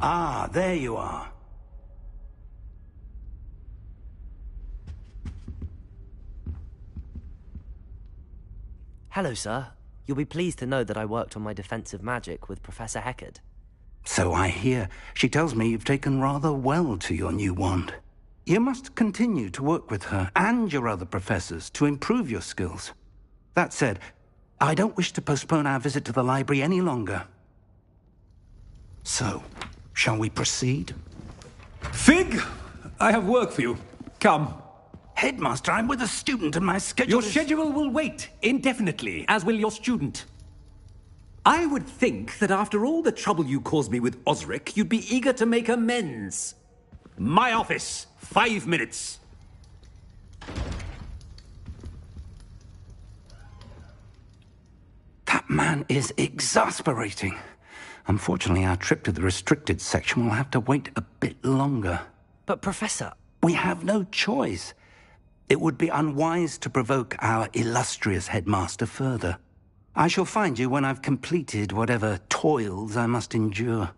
Ah, there you are. Hello, sir. You'll be pleased to know that I worked on my defensive magic with Professor Heckard. So I hear. She tells me you've taken rather well to your new wand. You must continue to work with her and your other professors to improve your skills. That said, I don't wish to postpone our visit to the library any longer. So, shall we proceed? Fig! I have work for you. Come. Headmaster, I'm with a student and my schedule Your schedule will wait indefinitely, as will your student. I would think that after all the trouble you caused me with Osric, you'd be eager to make amends. My office, 5 minutes. That man is exasperating. Unfortunately, our trip to the restricted section will have to wait a bit longer. But, Professor... We have no choice. It would be unwise to provoke our illustrious headmaster further. I shall find you when I've completed whatever toils I must endure.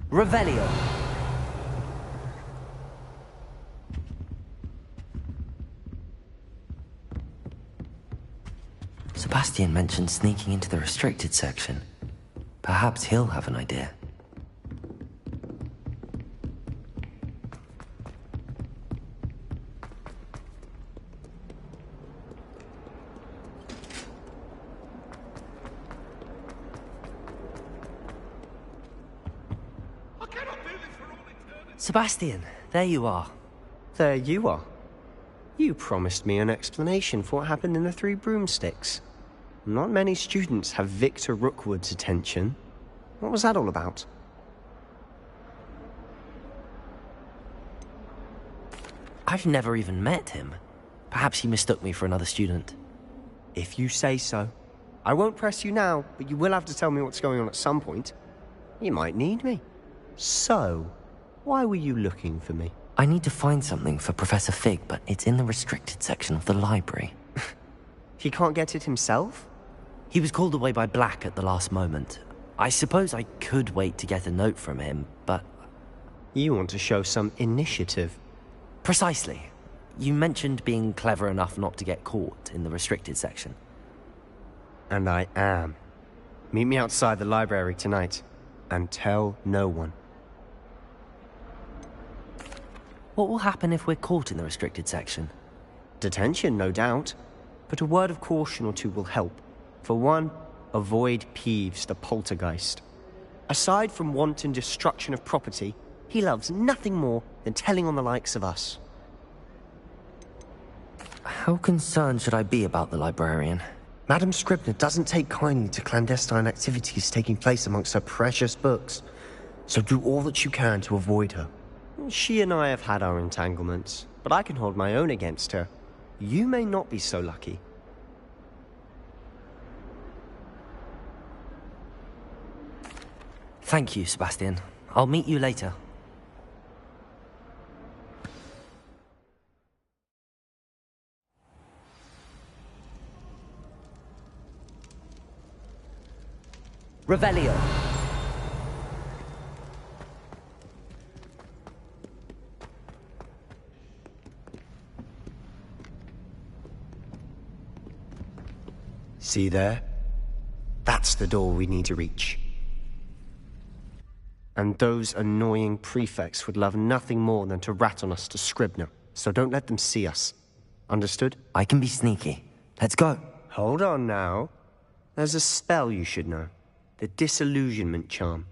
Revelio. Sebastian mentioned sneaking into the restricted section. Perhaps he'll have an idea. Sebastian, there you are. There you are. You promised me an explanation for what happened in the Three Broomsticks. Not many students have Victor Rookwood's attention. What was that all about? I've never even met him. Perhaps he mistook me for another student. If you say so. I won't press you now, but you will have to tell me what's going on at some point. You might need me. So, why were you looking for me? I need to find something for Professor Fig, but it's in the restricted section of the library. He can't get it himself? He was called away by Black at the last moment. I suppose I could wait to get a note from him, but... You want to show some initiative. Precisely. You mentioned being clever enough not to get caught in the restricted section. And I am. Meet me outside the library tonight, and tell no one. What will happen if we're caught in the restricted section? Detention, no doubt. But a word of caution or two will help. For one, avoid Peeves, the poltergeist. Aside from wanton destruction of property, he loves nothing more than telling on the likes of us. How concerned should I be about the librarian? Madam Scribner doesn't take kindly to clandestine activities taking place amongst her precious books, so do all that you can to avoid her. She and I have had our entanglements, but I can hold my own against her. You may not be so lucky. Thank you, Sebastian. I'll meet you later. Revelio. See there? That's the door we need to reach. And those annoying prefects would love nothing more than to rat on us to Scribner, so don't let them see us. Understood? I can be sneaky. Let's go. Hold on now. There's a spell you should know. The Disillusionment Charm.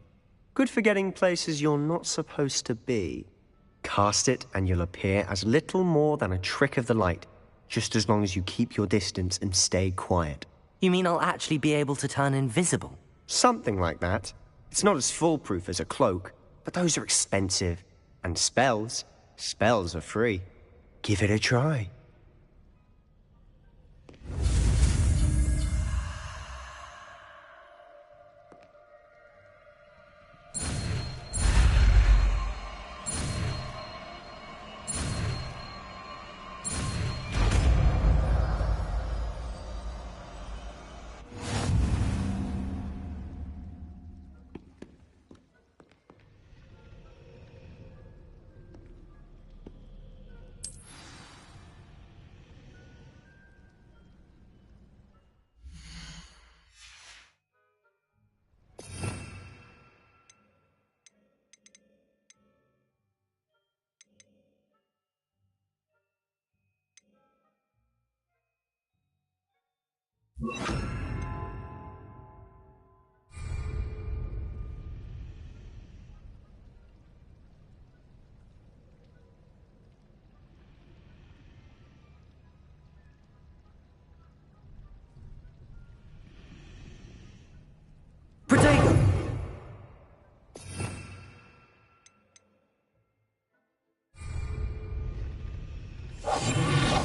Good for getting places you're not supposed to be. Cast it and you'll appear as little more than a trick of the light, just as long as you keep your distance and stay quiet. You mean I'll actually be able to turn invisible? Something like that. It's not as foolproof as a cloak, but those are expensive. And spells are free. Give it a try.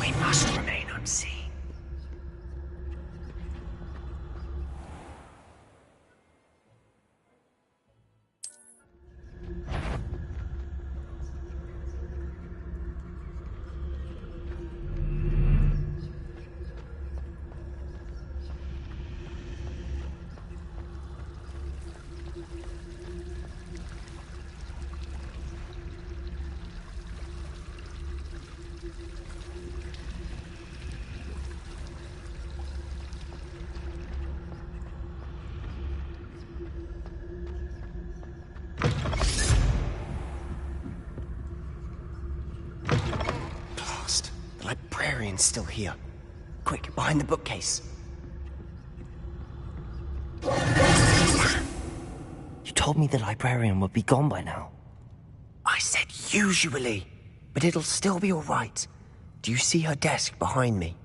We must remain unseen. The librarian's still here. Quick, behind the bookcase. You told me the librarian would be gone by now. I said usually, but it'll still be all right. Do you see her desk behind me?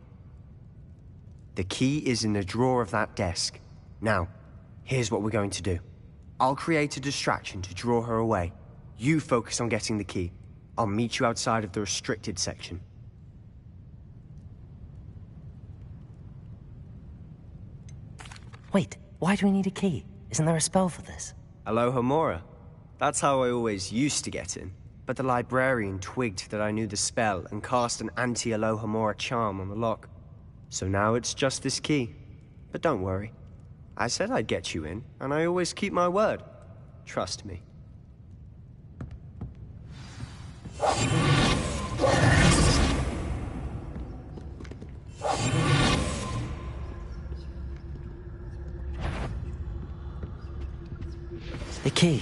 The key is in the drawer of that desk. Now, here's what we're going to do. I'll create a distraction to draw her away. You focus on getting the key. I'll meet you outside of the restricted section. Wait, why do we need a key? Isn't there a spell for this? Alohomora. That's how I always used to get in. But the librarian twigged that I knew the spell and cast an anti-Alohomora charm on the lock. So now it's just this key. But don't worry. I said I'd get you in, and I always keep my word. Trust me. The key.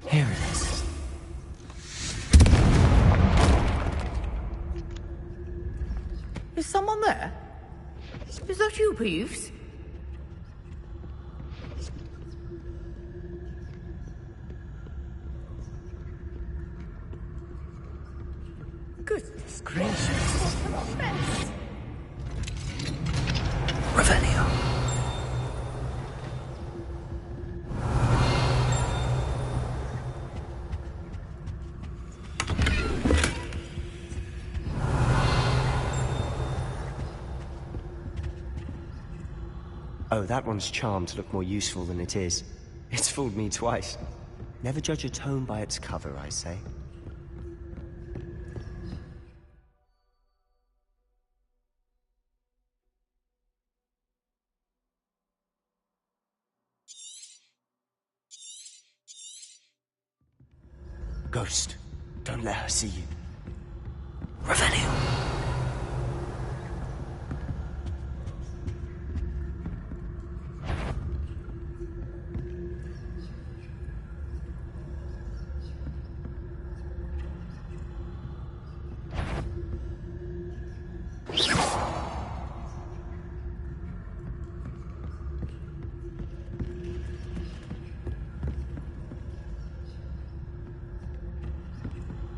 Here it is. Is someone there? Is that you, Peeves? Goodness gracious, what a mess. Revelio. Oh, that one's charmed to look more useful than it is. It's fooled me twice. Never judge a tome by its cover, I say. Ghost, don't let her see you. Revelio.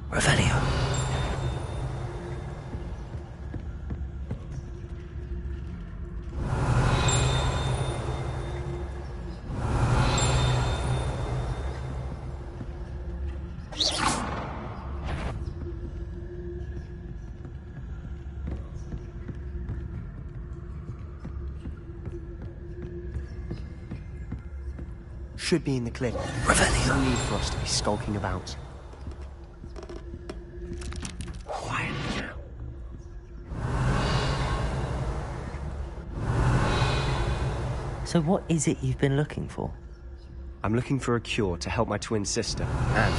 Revelio. should be in the cliff. No need for us to be skulking about. Quiet now. So what is it you've been looking for? I'm looking for a cure to help my twin sister, Anne,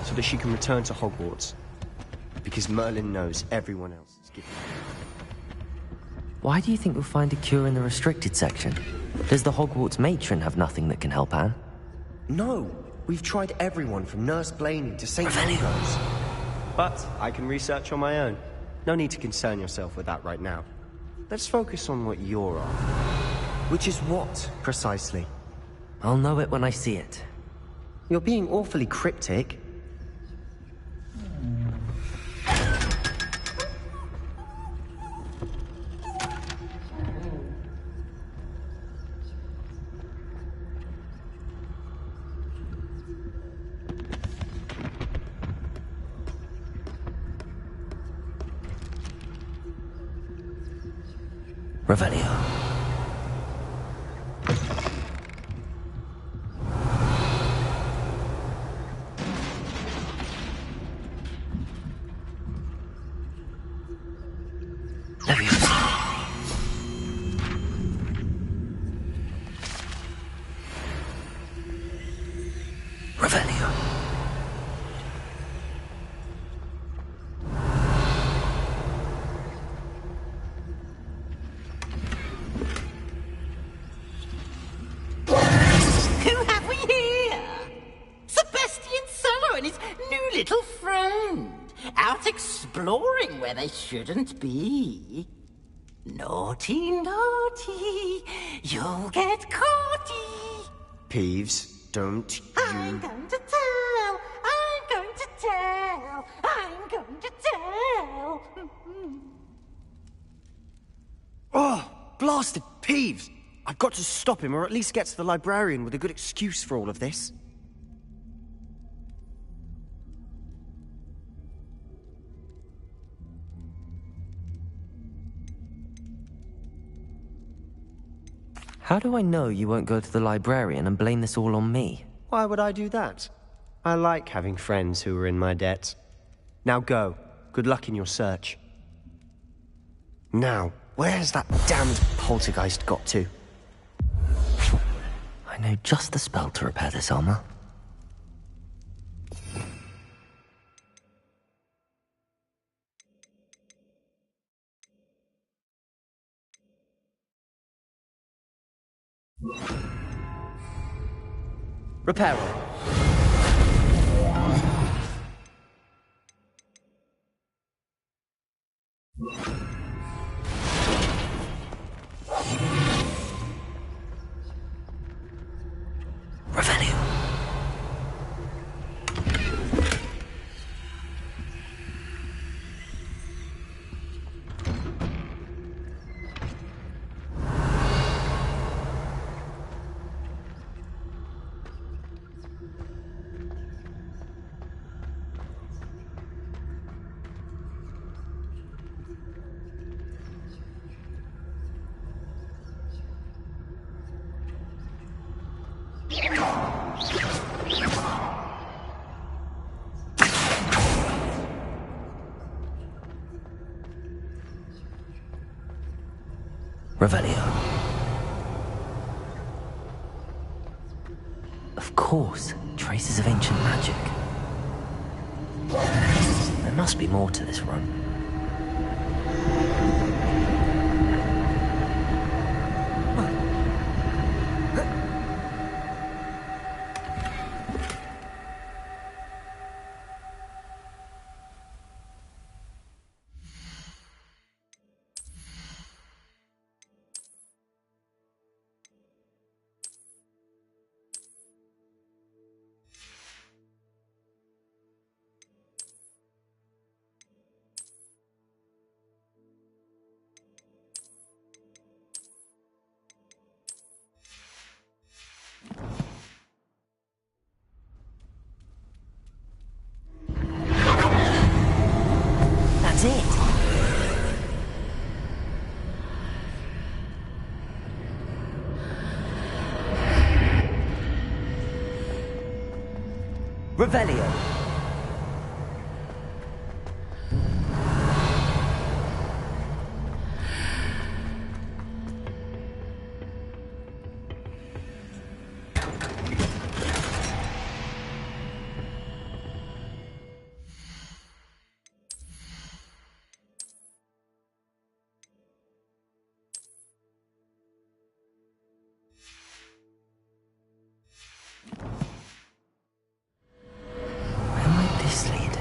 so that she can return to Hogwarts. Because Merlin knows everyone else is giving up. Why do you think you'll find a cure in the restricted section? Does the Hogwarts matron have nothing that can help Anne? No, we've tried everyone from Nurse Blaney to St. Ambrose. But I can research on my own. No need to concern yourself with that right now. Let's focus on what you're after. Which is what, precisely? I'll know it when I see it. You're being awfully cryptic. Revelio. Who have we here? Sebastian Sallow and his new little friend. Out exploring where they shouldn't be. Naughty, naughty. You'll get caughty. Peeves, don't I'm you... going to tell. I'm going to tell. I'm going to tell. Oh, blasted Peeves! I've got to stop him, or at least get to the librarian with a good excuse for all of this. How do I know you won't go to the librarian and blame this all on me? Why would I do that? I like having friends who are in my debt. Now go. Good luck in your search. Now, where's that damned poltergeist got to? I know just the spell to repair this armor. Repair it. Revelio. Revelio. Of course, traces of ancient magic. There must be more to this room. Revelio. Where might this lead?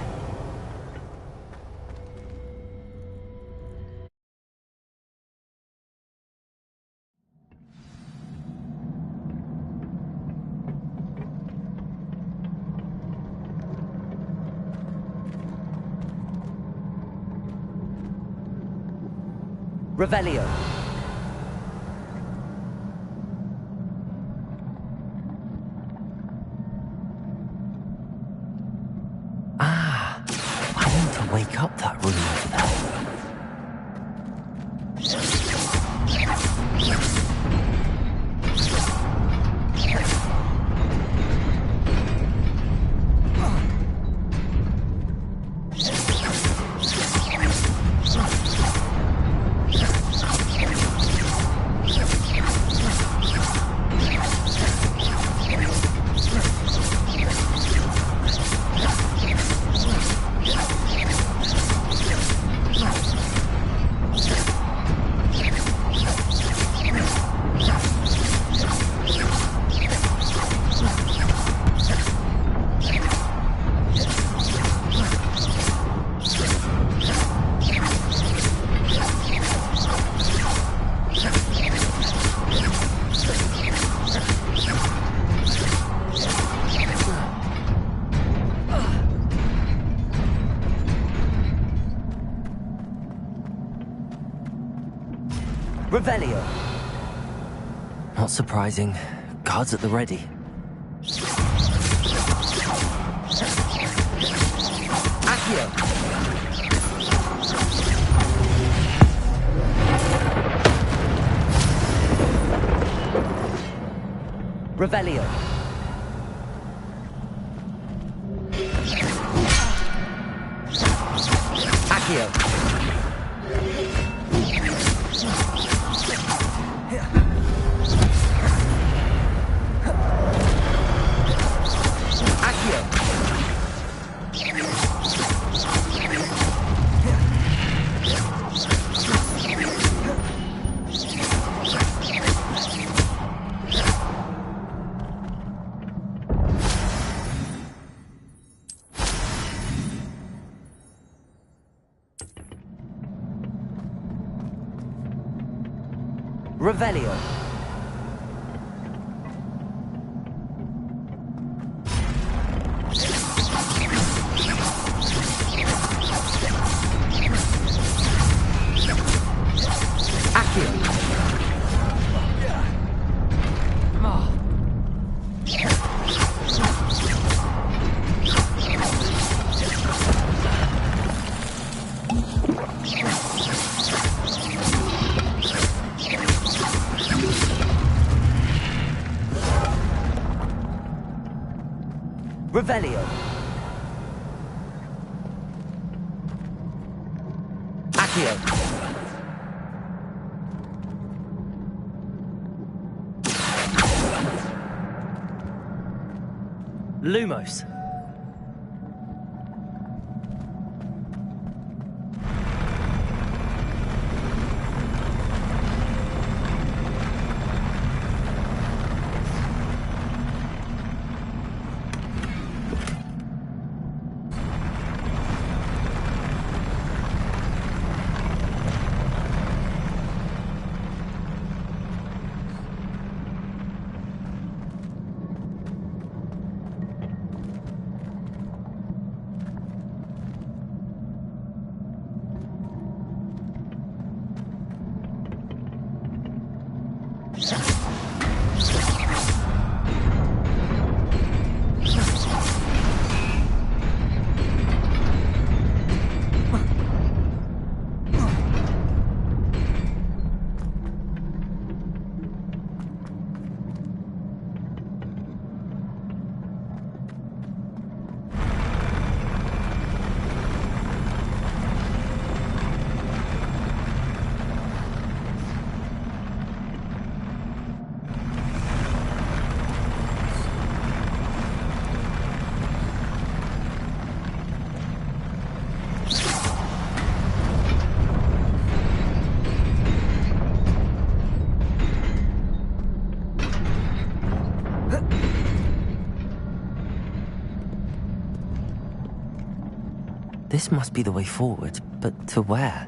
Revelio. Ah, I need to wake up that room over there. Revelio. Not surprising. Guards at the ready. Accio. Revelio. Accio. Revelio. Accio. Revelio. Accio. Lumos. This must be the way forward, but to where?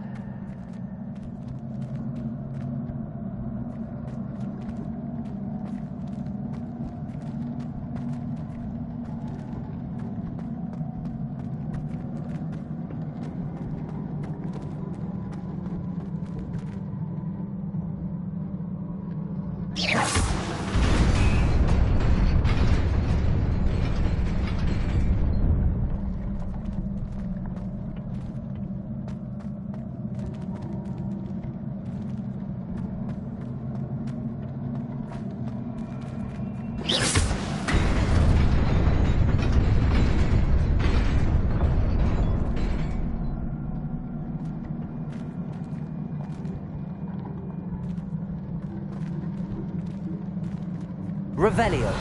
Revelio.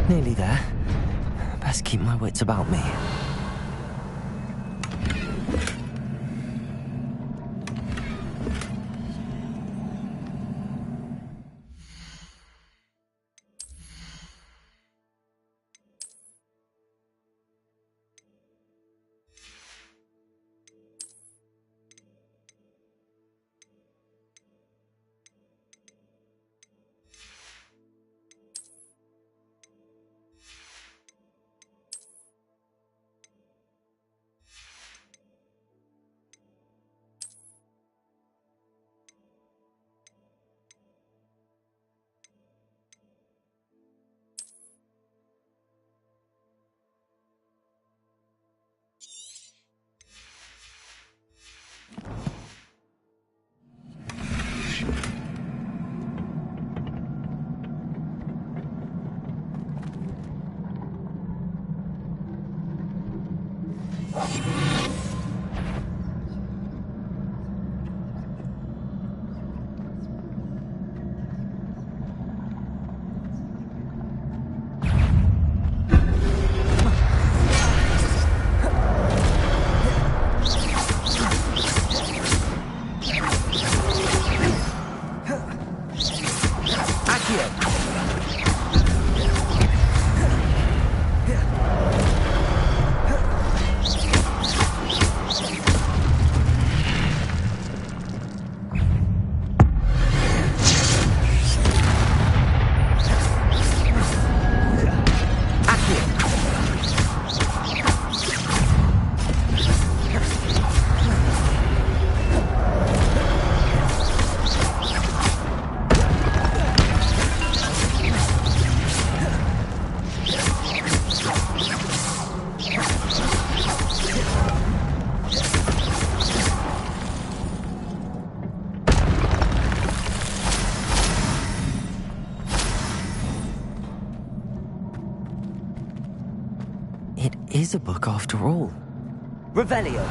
Nearly there. Best keep my wits about me. It is a book after all. Revelio.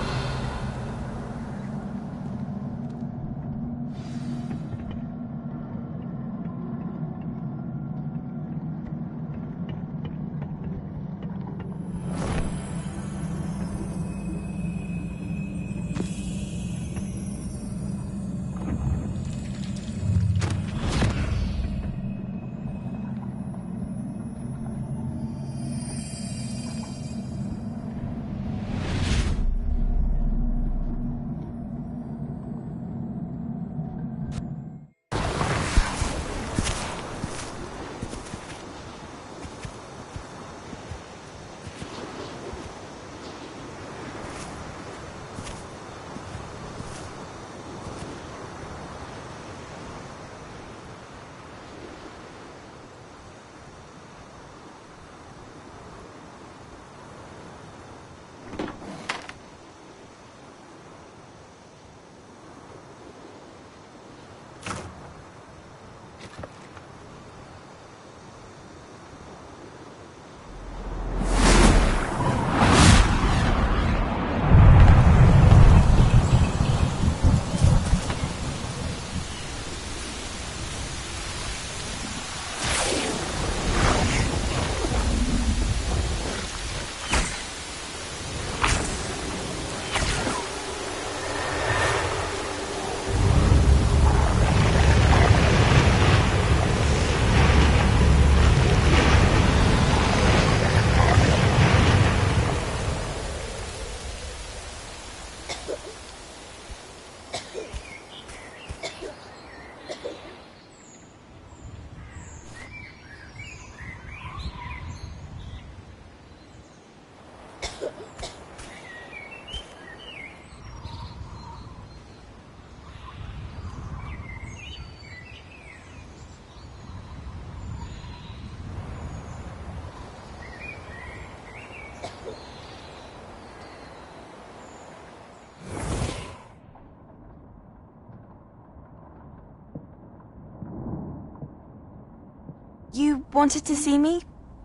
You wanted to see me?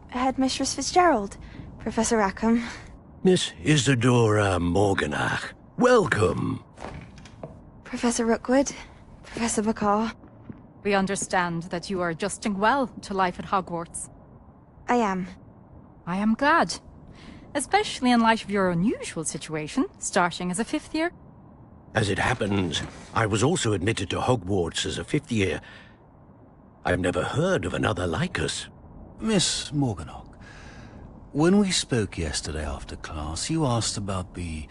Headmistress Fitzgerald? Professor Rackham? Miss Isadora Morganach, welcome. Professor Rookwood? Professor Bakar? We understand that you are adjusting well to life at Hogwarts. I am. I am glad. Especially in light of your unusual situation, starting as a 5th year. As it happens, I was also admitted to Hogwarts as a 5th year. I've never heard of another like us. Miss Morganach, when we spoke yesterday after class, you asked about the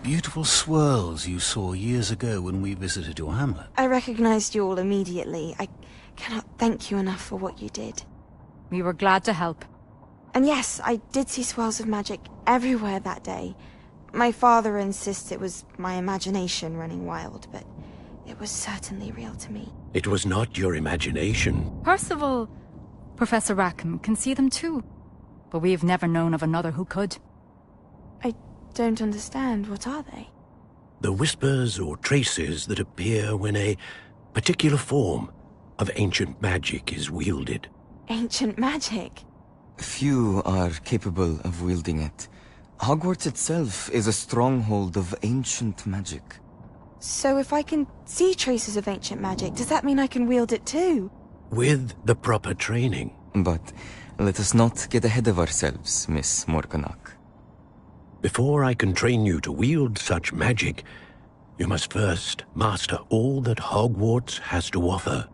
beautiful swirls you saw years ago when we visited your hamlet. I recognized you all immediately. I cannot thank you enough for what you did. We were glad to help. And yes, I did see swirls of magic everywhere that day. My father insists it was my imagination running wild, but it was certainly real to me. It was not your imagination. Percival, Professor Rackham can see them too. But we have never known of another who could. I don't understand. What are they? The whispers or traces that appear when a particular form of ancient magic is wielded. Ancient magic? Few are capable of wielding it. Hogwarts itself is a stronghold of ancient magic. So if I can see traces of ancient magic, does that mean I can wield it too? With the proper training. But let us not get ahead of ourselves, Miss Morganach. Before I can train you to wield such magic, you must first master all that Hogwarts has to offer.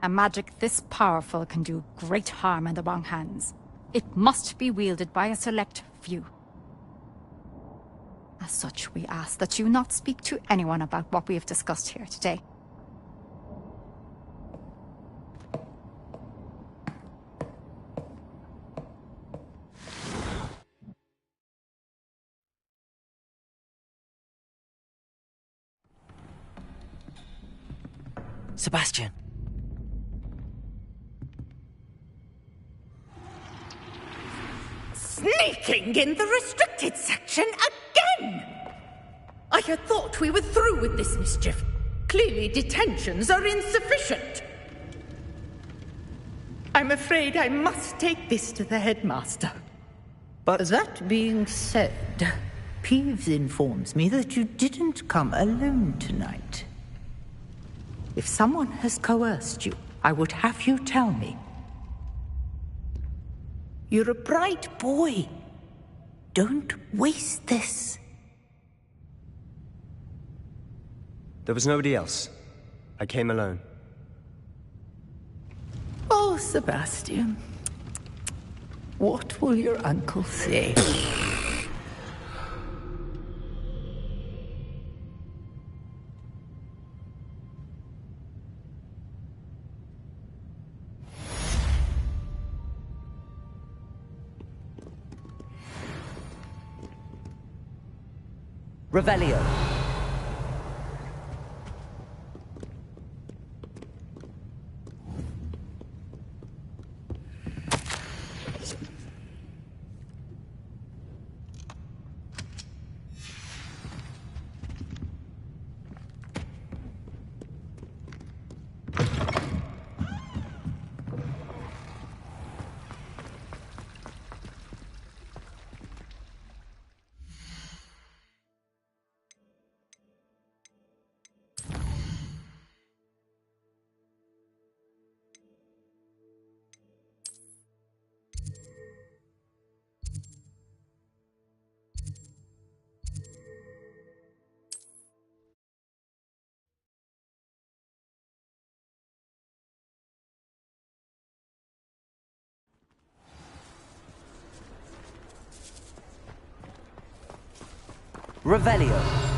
A magic this powerful can do great harm in the wrong hands. It must be wielded by a select few. As such, we ask that you not speak to anyone about what we have discussed here today. Sebastian. Sneaking in the restricted section again! I had thought we were through with this mischief. Clearly detentions are insufficient. I'm afraid I must take this to the headmaster. But that being said, Peeves informs me that you didn't come alone tonight. If someone has coerced you, I would have you tell me. You're a bright boy. Don't waste this. there was nobody else. I came alone. Oh, Sebastian. What will your uncle say? Revelio. Revelio.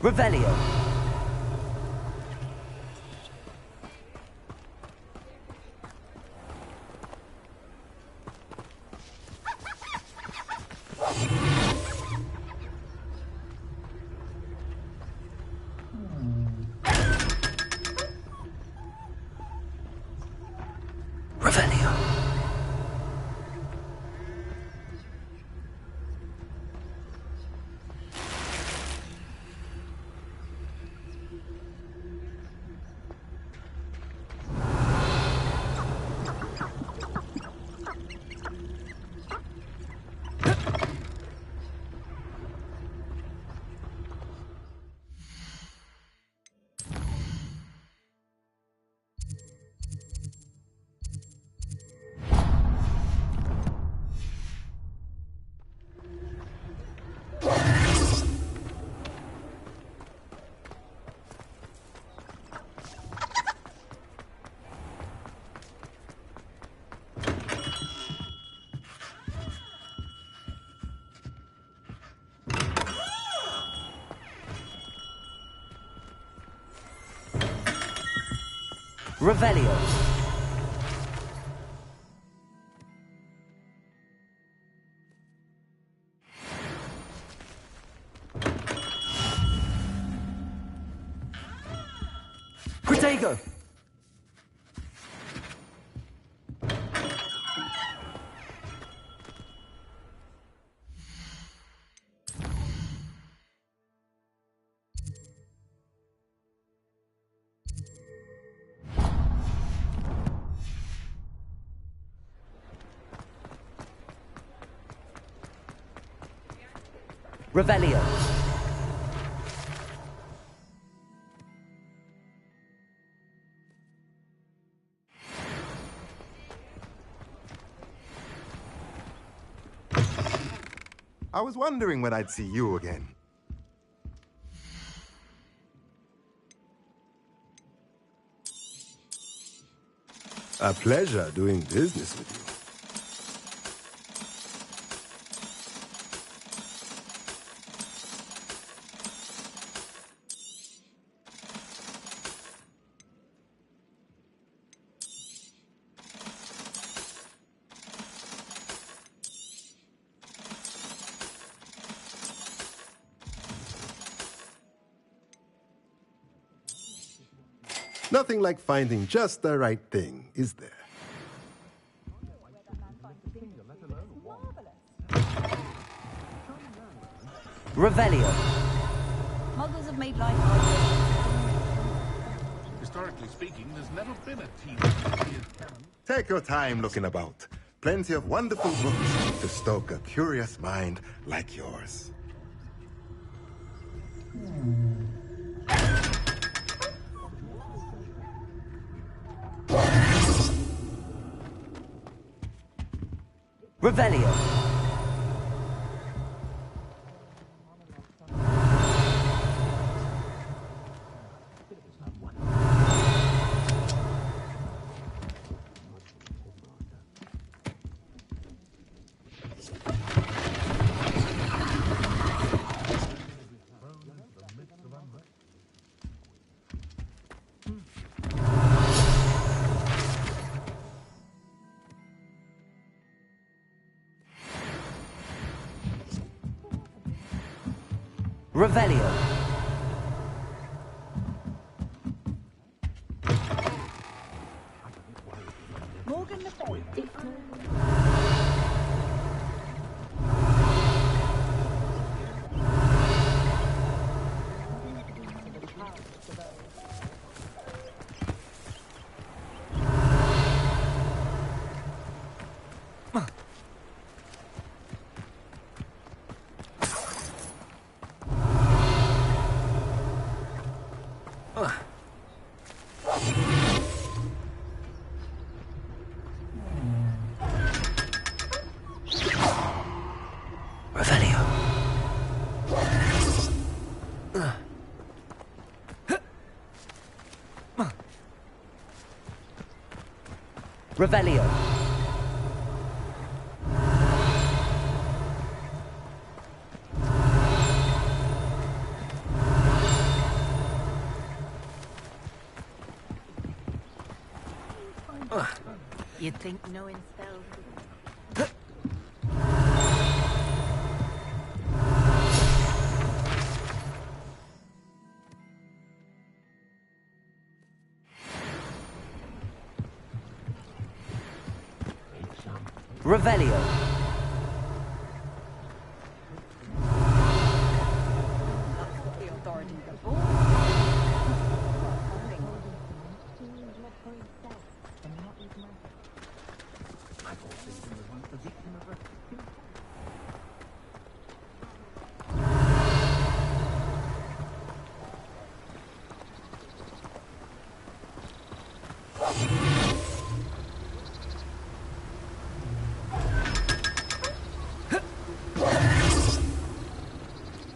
Revelio. Revelio. Revelio. Protego. Revelio. I was wondering when I'd see you again. A pleasure doing business with you. Nothing like finding just the right thing, is there? Revelio. Muggles have made life hard. Historically speaking, there's never been a team. Take your time looking about. Plenty of wonderful books to stoke a curious mind like yours. Revelio. Revelio. Morgan Le Fay. Revelio. You'd think knowing spells. Revelio.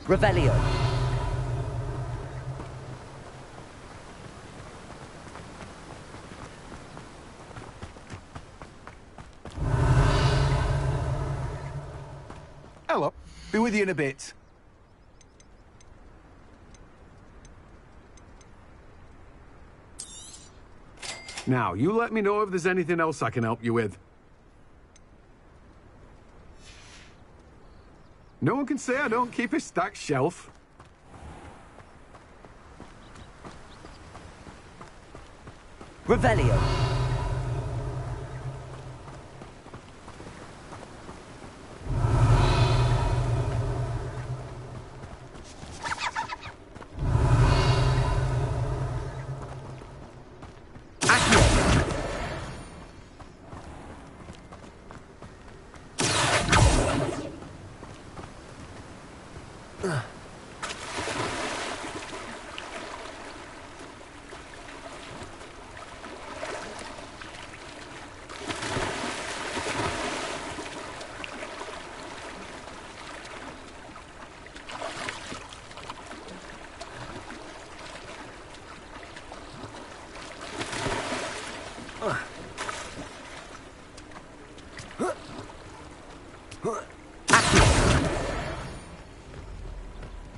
Revelio. Hello. Be with you in a bit. Now, you let me know if there's anything else I can help you with. No one can say I don't keep a stacked shelf. Revelio.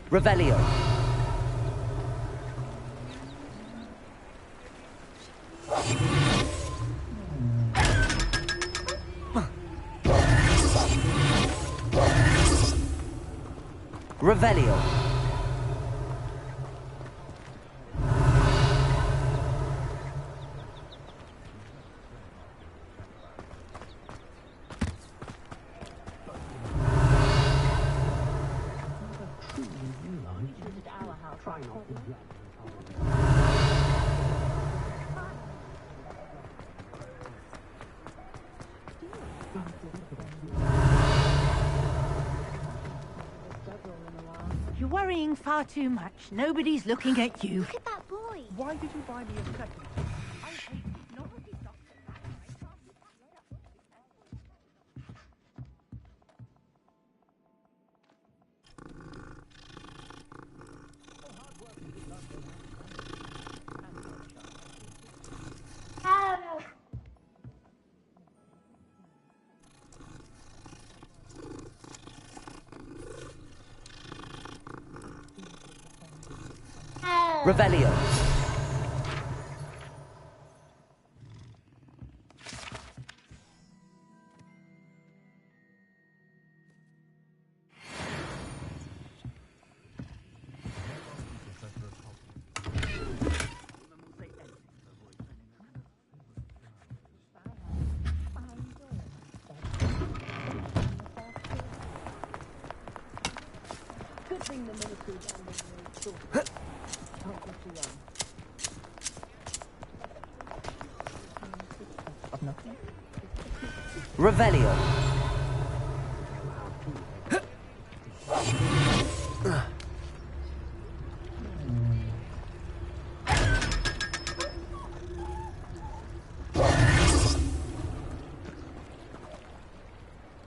Revelio. Revelio. You're worrying far too much. Nobody's looking at you. Look at that boy. Why did you buy me a second? Revelio. Good thing the military's on the road. Revelio.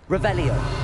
Revelio.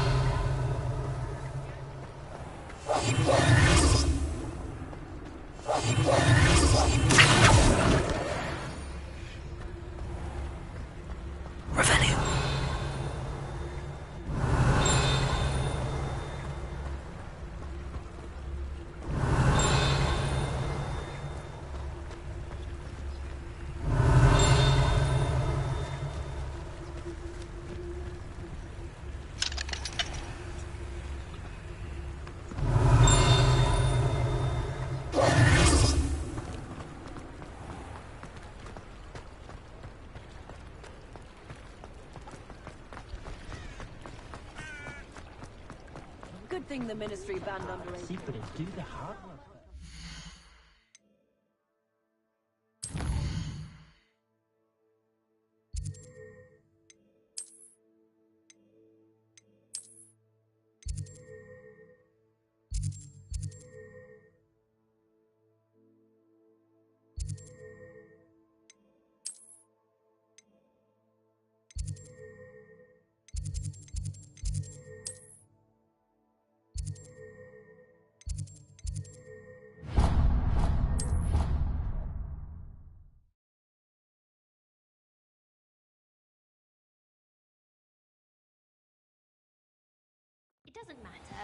Good thing the Ministry banned underage. Secret is do the hard work. It doesn't matter.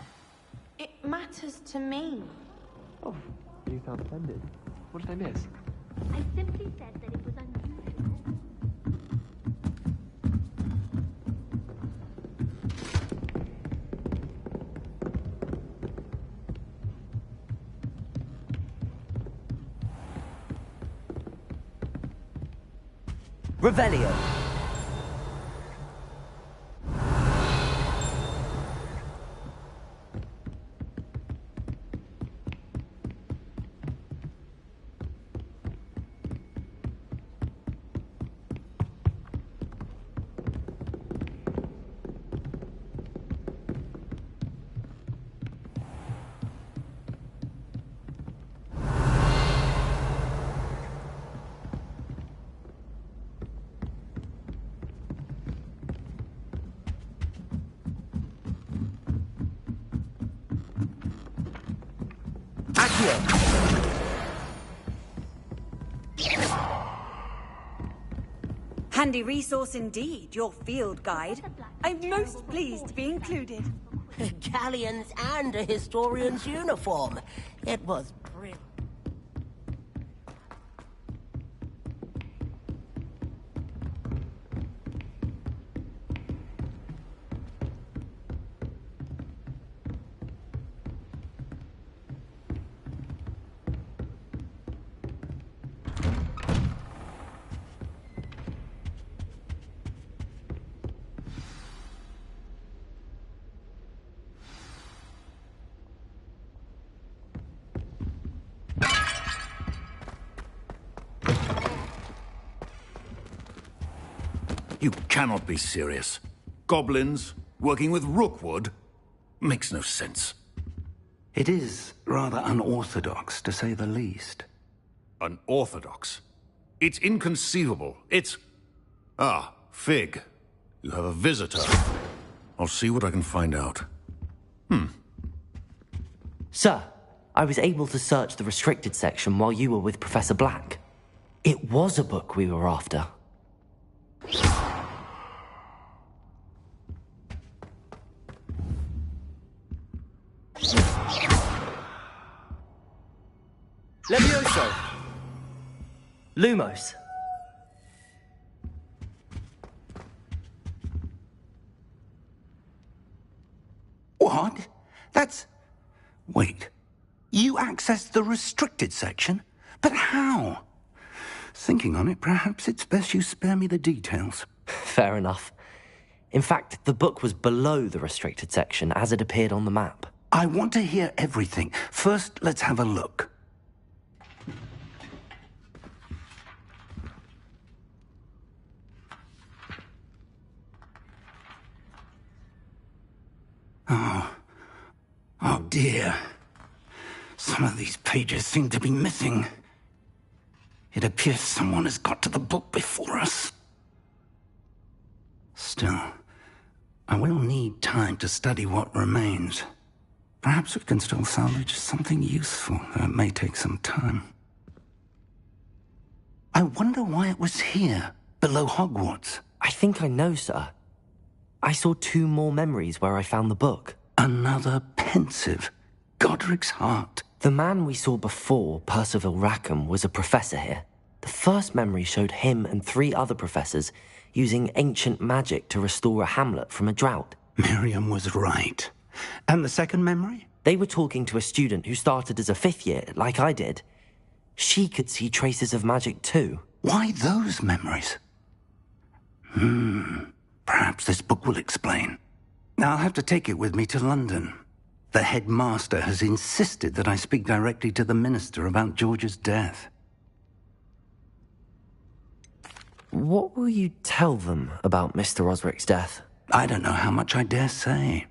It matters to me. Oh, you sound offended. What did I miss? I simply said that it was unusual. Revelio. Handy resource indeed, your field guide. I'm most pleased to be included. Galleons and a historian's uniform. It was brilliant. You cannot be serious. Goblins working with Rookwood? Makes no sense. It is rather unorthodox, to say the least. Unorthodox? It's inconceivable. It's... Ah, Fig. You have a visitor. I'll see what I can find out. Sir, I was able to search the restricted section while you were with Professor Black. It was a book we were after. Levioso! Lumos! What? That's... Wait. You accessed the restricted section? But how? Thinking on it, perhaps it's best you spare me the details. Fair enough. In fact, the book was below the restricted section as it appeared on the map. I want to hear everything. First, let's have a look. Oh dear. Some of these pages seem to be missing. It appears someone has got to the book before us. Still, I will need time to study what remains. Perhaps we can still salvage something useful, though it may take some time. I wonder why it was here, below Hoghwarts. I think I know, sir. I saw 2 more memories where I found the book. Another pensive. Godric's heart. The man we saw before, Percival Rackham, was a professor here. The first memory showed him and 3 other professors using ancient magic to restore a hamlet from a drought. Miriam was right. And the second memory? They were talking to a student who started as a 5th year, like I did. She could see traces of magic too. Why those memories? Perhaps this book will explain. I'll have to take it with me to London. The headmaster has insisted that I speak directly to the minister about George's death. What will you tell them about Mr. Osric's death? I don't know how much I dare say.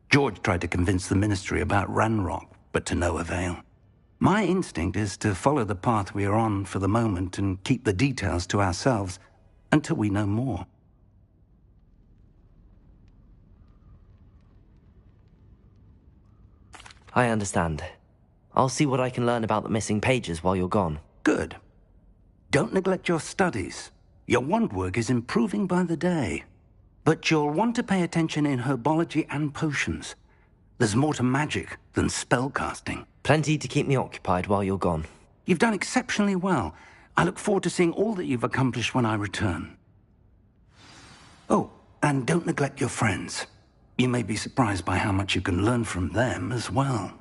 George tried to convince the ministry about Ranrock, but to no avail. My instinct is to follow the path we are on for the moment and keep the details to ourselves until we know more. I understand. I'll see what I can learn about the missing pages while you're gone. Good. Don't neglect your studies. Your wand work is improving by the day. But you'll want to pay attention in herbology and potions. There's more to magic than spellcasting. Plenty to keep me occupied while you're gone. You've done exceptionally well. I look forward to seeing all that you've accomplished when I return. Oh, and don't neglect your friends. You may be surprised by how much you can learn from them as well.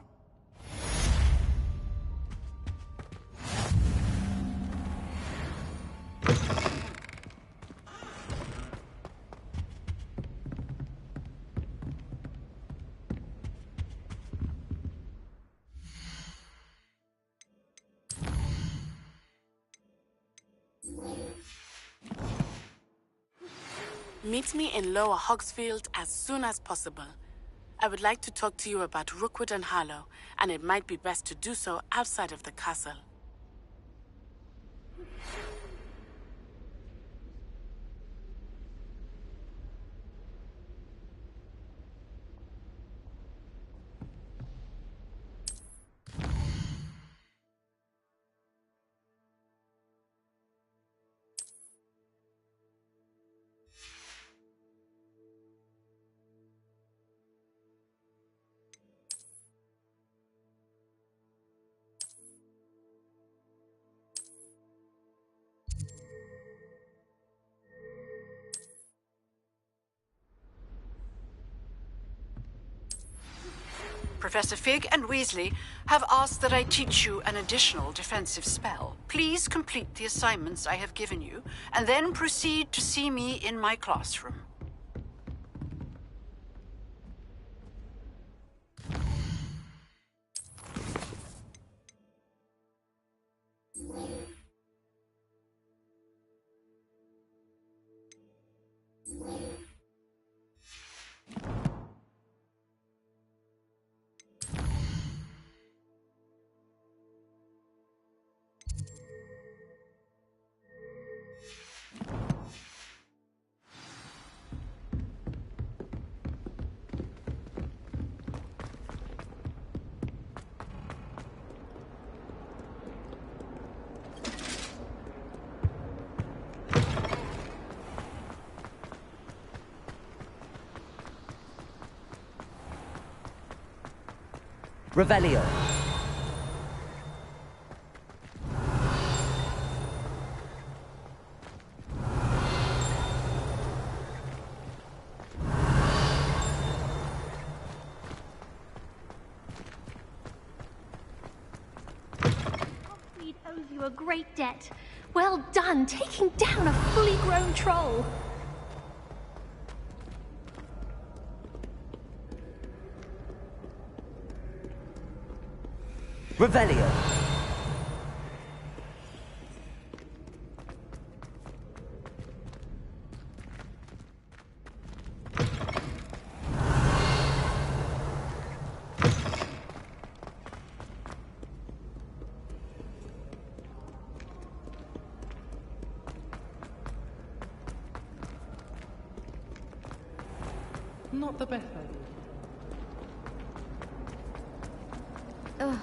Meet me in Lower Hogsfield as soon as possible. I would like to talk to you about Rookwood and Harlow, and it might be best to do so outside of the castle. Professor Fig and Weasley have asked that I teach you an additional defensive spell. Please complete the assignments I have given you, and then proceed to see me in my classroom. Revelio. Hogsmeade owes you a great debt. Well done, taking down a fully grown troll. Revelio. Not the best idea. Ugh.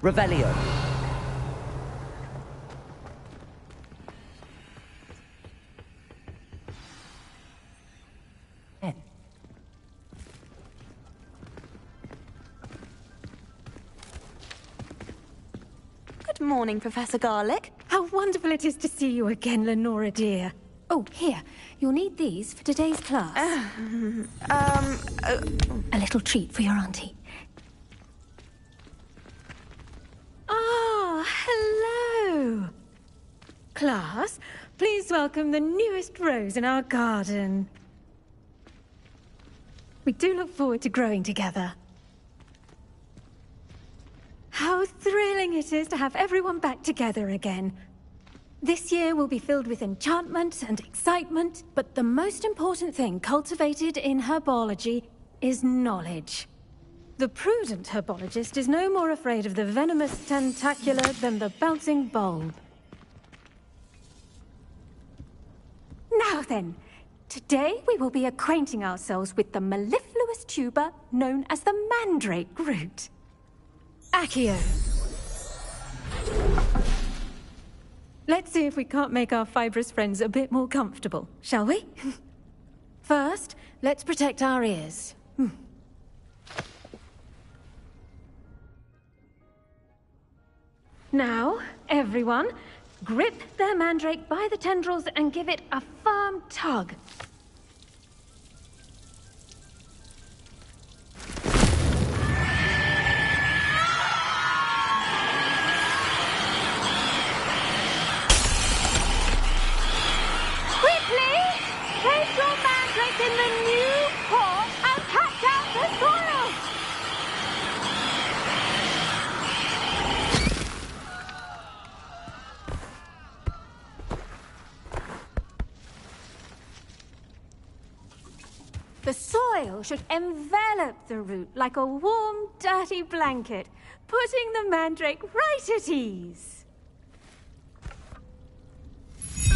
Revelio. Good morning, Professor Garlick. How wonderful it is to see you again, Lenora dear. Oh, here. You'll need these for today's class. A little treat for your auntie. hello! Class, please welcome the newest rose in our garden. We do look forward to growing together. How thrilling it is to have everyone back together again. This year will be filled with enchantment and excitement, but the most important thing cultivated in herbology is knowledge. The prudent herbologist is no more afraid of the venomous tentacular than the bouncing bulb. Now then, today we will be acquainting ourselves with the mellifluous tuber known as the mandrake root. Accio. Let's see if we can't make our fibrous friends a bit more comfortable, shall we? First, let's protect our ears. Now, everyone, grip their mandrake by the tendrils and give it a firm tug. Quickly, place your mandrake in the new pot and patch out the soil. The soil should envelop the root like a warm, dirty blanket, putting the mandrake right at ease.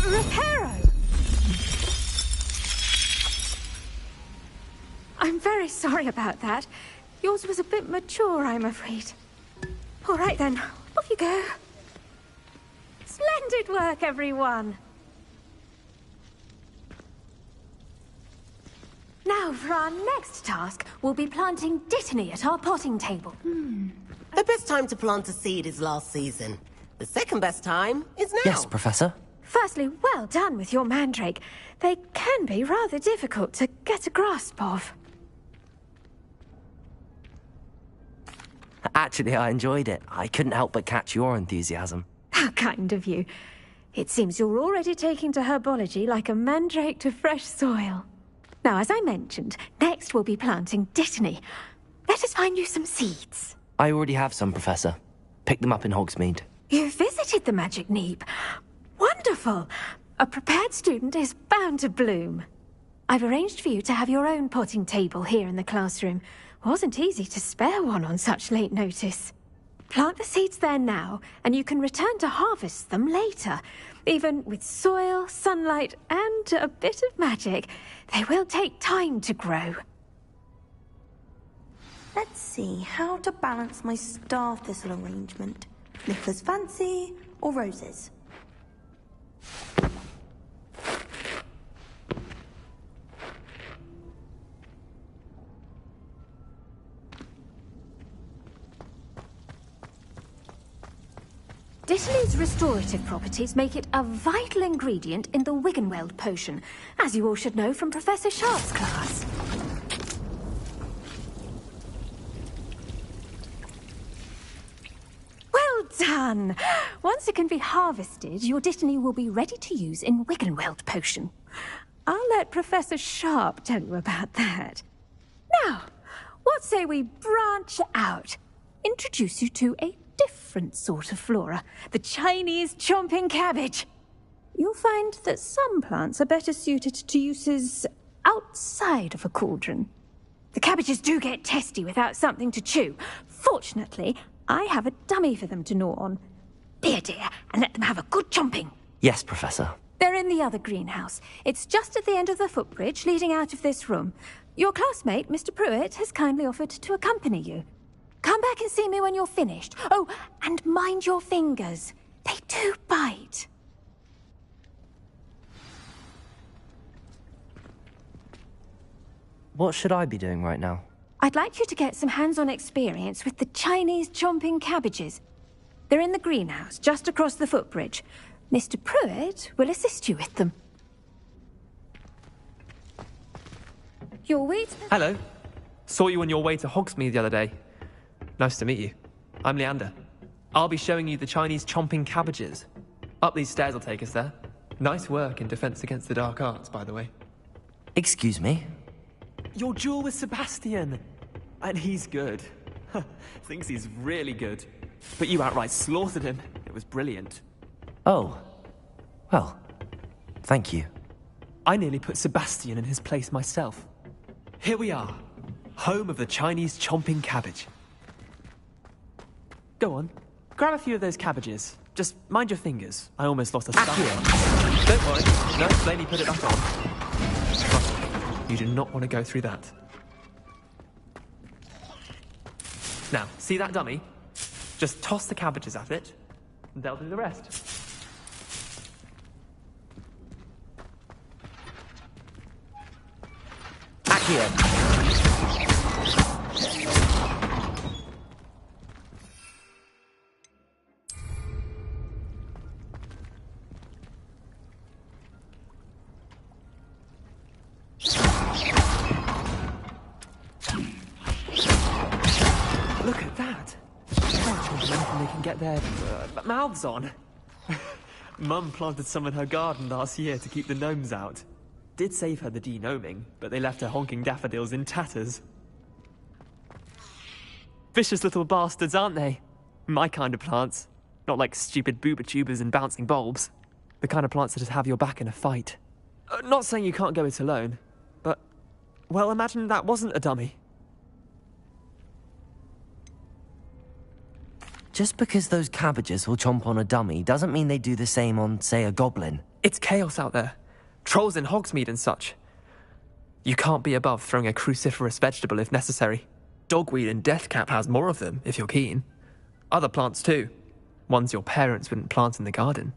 Reparo! I'm very sorry about that. Yours was a bit mature, I'm afraid. All right then, off you go. Splendid work, everyone! Now, for our next task, we'll be planting dittany at our potting table. The best time to plant a seed is last season. The second best time is now. Yes, Professor. Firstly, well done with your mandrake. They can be rather difficult to get a grasp of. Actually, I enjoyed it. I couldn't help but catch your enthusiasm. How kind of you. It seems you're already taking to herbology like a mandrake to fresh soil. Now, as I mentioned, next we'll be planting dittany. Let us find you some seeds. I already have some, Professor. Picked them up in Hogsmeade. You visited the Magic Neep. Wonderful! A prepared student is bound to bloom. I've arranged for you to have your own potting table here in the classroom. Wasn't easy to spare one on such late notice. Plant the seeds there now, and you can return to harvest them later. Even with soil, sunlight, and a bit of magic, they will take time to grow. Let's see how to balance my star thistle arrangement. Nicholas fancy or roses? Dittany's restorative properties make it a vital ingredient in the Wiggenweld potion, as you all should know from Professor Sharp's class. Well done! Once it can be harvested, your dittany will be ready to use in Wiggenweld potion. I'll let Professor Sharp tell you about that. Now, what say we branch out? Introduce you to a different sort of flora, the Chinese chomping cabbage. You'll find that some plants are better suited to uses outside of a cauldron. The cabbages do get testy without something to chew. Fortunately, I have a dummy for them to gnaw on. Be a dear and let them have a good chomping. Yes, Professor. They're in the other greenhouse. It's just at the end of the footbridge leading out of this room. Your classmate, Mr. Pruitt, has kindly offered to accompany you. Come back and see me when you're finished. Oh, and mind your fingers. They do bite. What should I be doing right now? I'd like you to get some hands-on experience with the Chinese chomping cabbages. They're in the greenhouse, just across the footbridge. Mr. Pruitt will assist you with them. Your wheat... Hello. Saw you on your way to Hogsmeade the other day. Nice to meet you. I'm Leander. I'll be showing you the Chinese chomping cabbages. Up these stairs will take us there. Nice work in Defense Against the Dark Arts, by the way. Excuse me? Your duel with Sebastian! And he's good. Thinks he's really good. But you outright slaughtered him. It was brilliant. Oh. Well, thank you. I nearly put Sebastian in his place myself. Here we are. Home of the Chinese chomping cabbage. Go on. Grab a few of those cabbages. Just mind your fingers. I almost lost a thumb. Don't worry. No, Blaney put it back on. Trust me, you do not want to go through that. Now, see that dummy? Just toss the cabbages at it, and they'll do the rest. Accio. Look at that! They can get their mouths on. Mum planted some in her garden last year to keep the gnomes out. Did save her the de-gnoming, but they left her honking daffodils in tatters. Vicious little bastards, aren't they? My kind of plants. Not like stupid booba tubers and bouncing bulbs. The kind of plants that just have your back in a fight. Not saying you can't go it alone, but... well, imagine that wasn't a dummy. Just because those cabbages will chomp on a dummy doesn't mean they do the same on, say, a goblin. It's chaos out there. Trolls in Hogsmeade and such. You can't be above throwing a cruciferous vegetable if necessary. Dogweed and deathcap has more of them, if you're keen. Other plants too. Ones your parents wouldn't plant in the garden.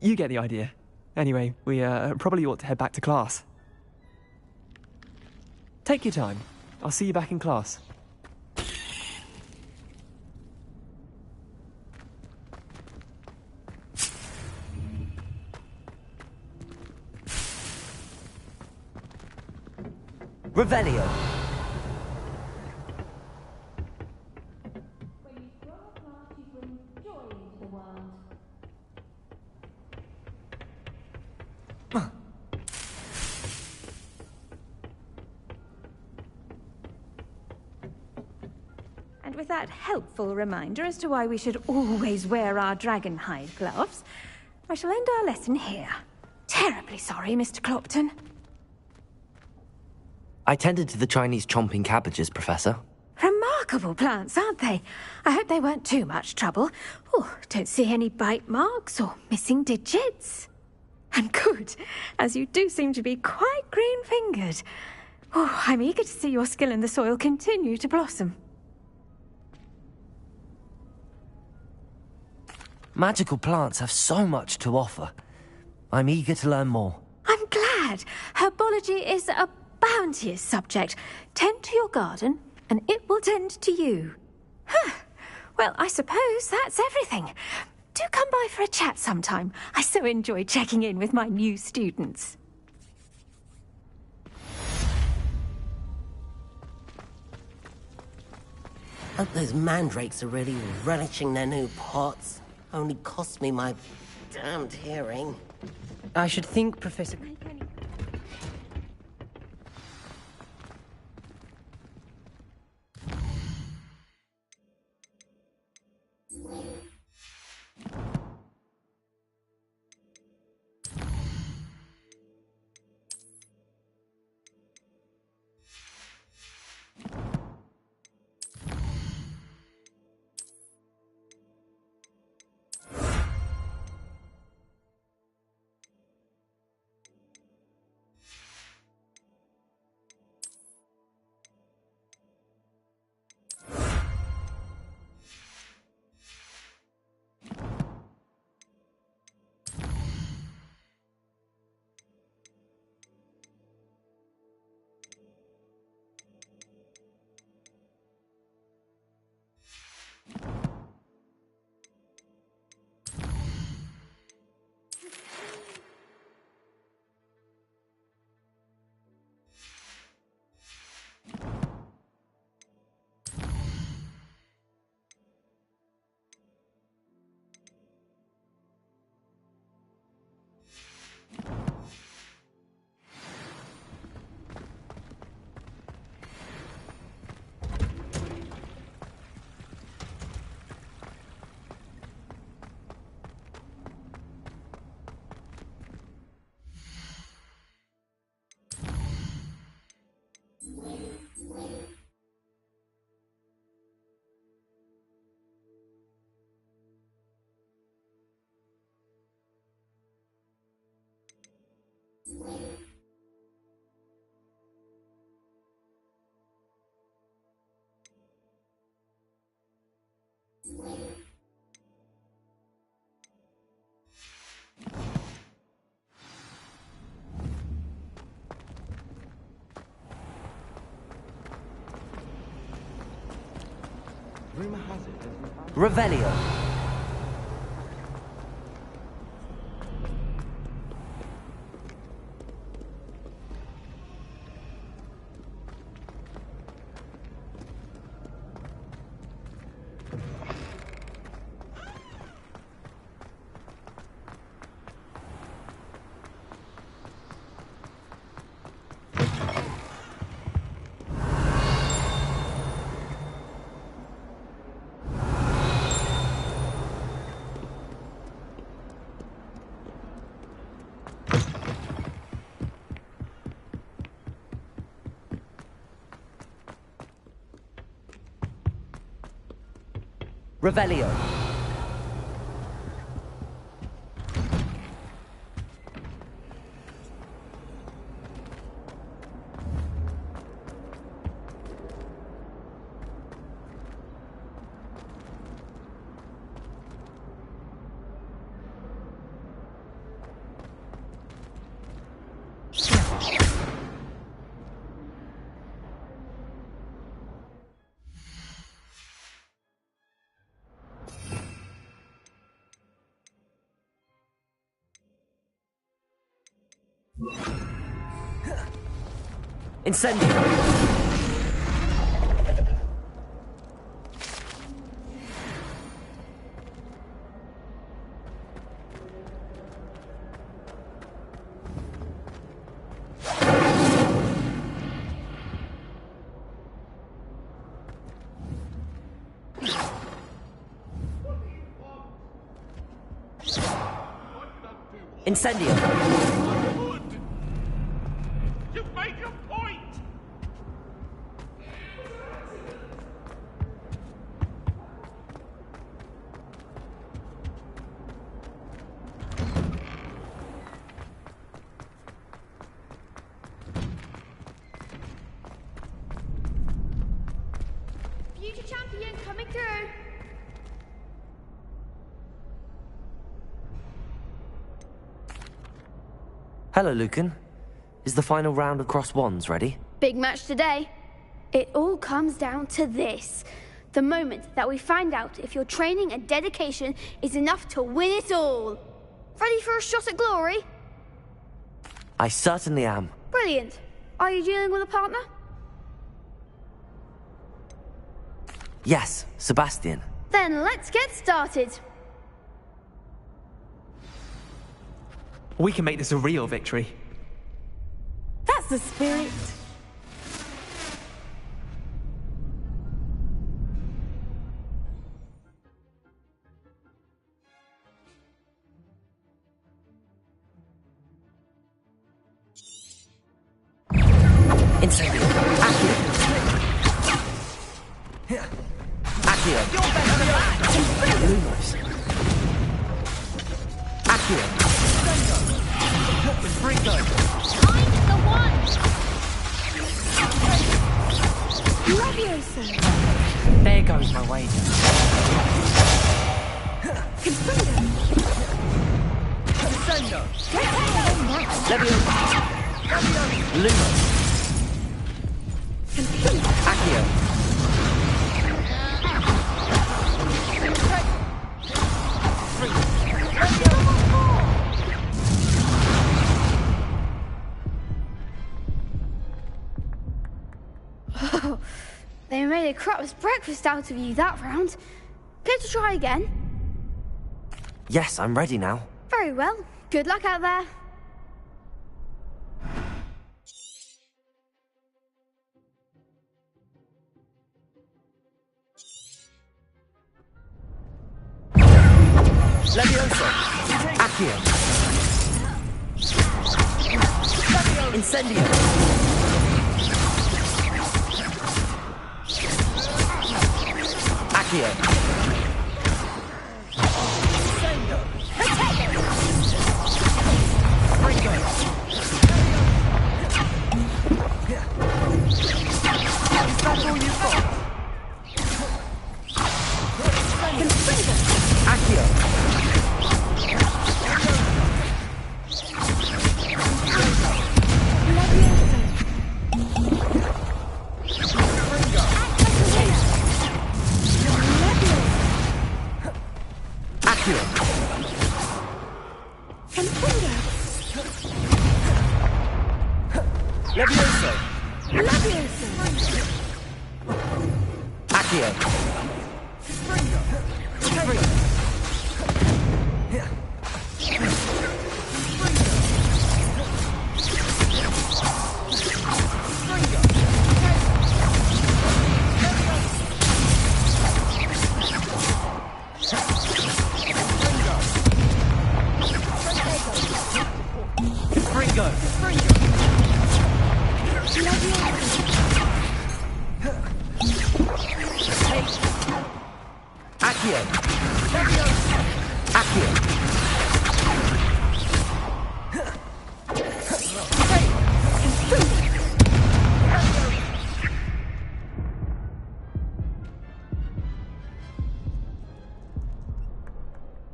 You get the idea. Anyway, we probably ought to head back to class. Take your time. I'll see you back in class. Revelio. And with that helpful reminder as to why we should always wear our dragon hide gloves, I shall end our lesson here. Terribly sorry, Mr. Clopton. I tended to the Chinese chomping cabbages, Professor. Remarkable plants, aren't they? I hope they weren't too much trouble. Oh, don't see any bite marks or missing digits. And good, as you do seem to be quite green-fingered. Oh, I'm eager to see your skill in the soil continue to blossom. Magical plants have so much to offer. I'm eager to learn more. I'm glad. Herbology is a bounteous subject. Tend to your garden, and it will tend to you. Huh. Well, I suppose that's everything. Do come by for a chat sometime. I so enjoy checking in with my new students. Hope those mandrakes are really relishing their new pots. Only cost me my damned hearing. I should think, Professor... Revelio. Revelio. Incendio. Incendio. You've made your point! Future champion coming through. Hello, Lucan. Is the final round of Cross Wands ready? Big match today. It all comes down to this. The moment that we find out if your training and dedication is enough to win it all. Ready for a shot at glory? I certainly am. Brilliant. Are you dealing with a partner? Yes, Sebastian. Then let's get started. We can make this a real victory. That's the spirit. Incendio. Accio. You're better than that. Lumos. Accio. I'm the one. Leviosa. There goes my wager. Crescendo. Leviosa. Lumos. Accio. Oh, they made a crap's breakfast out of you that round. Care to try again? Yes, I'm ready now. Very well. Good luck out there. Leviosa. Accio. Incendio. Accio. Ringo. Levioso! Levioso! Accio! Fringo! Accio! Accio!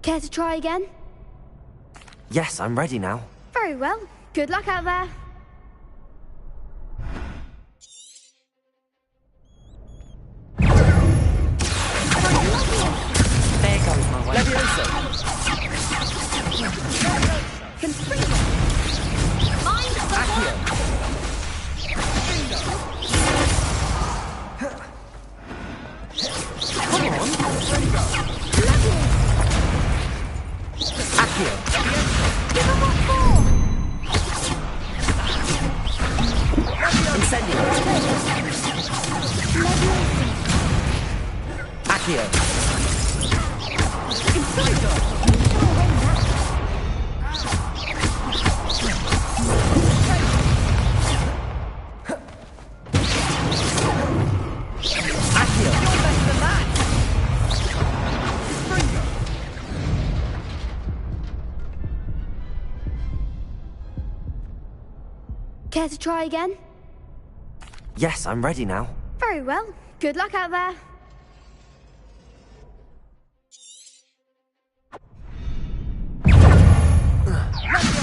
Care to try again? Yes, I'm ready now. Very well. Good luck out there. There goes my way. Levioso! Accio! Come on! Accio! Give him what for! Incendio! Accio! Care to try again? Yes, I'm ready now. Very well. Good luck out there.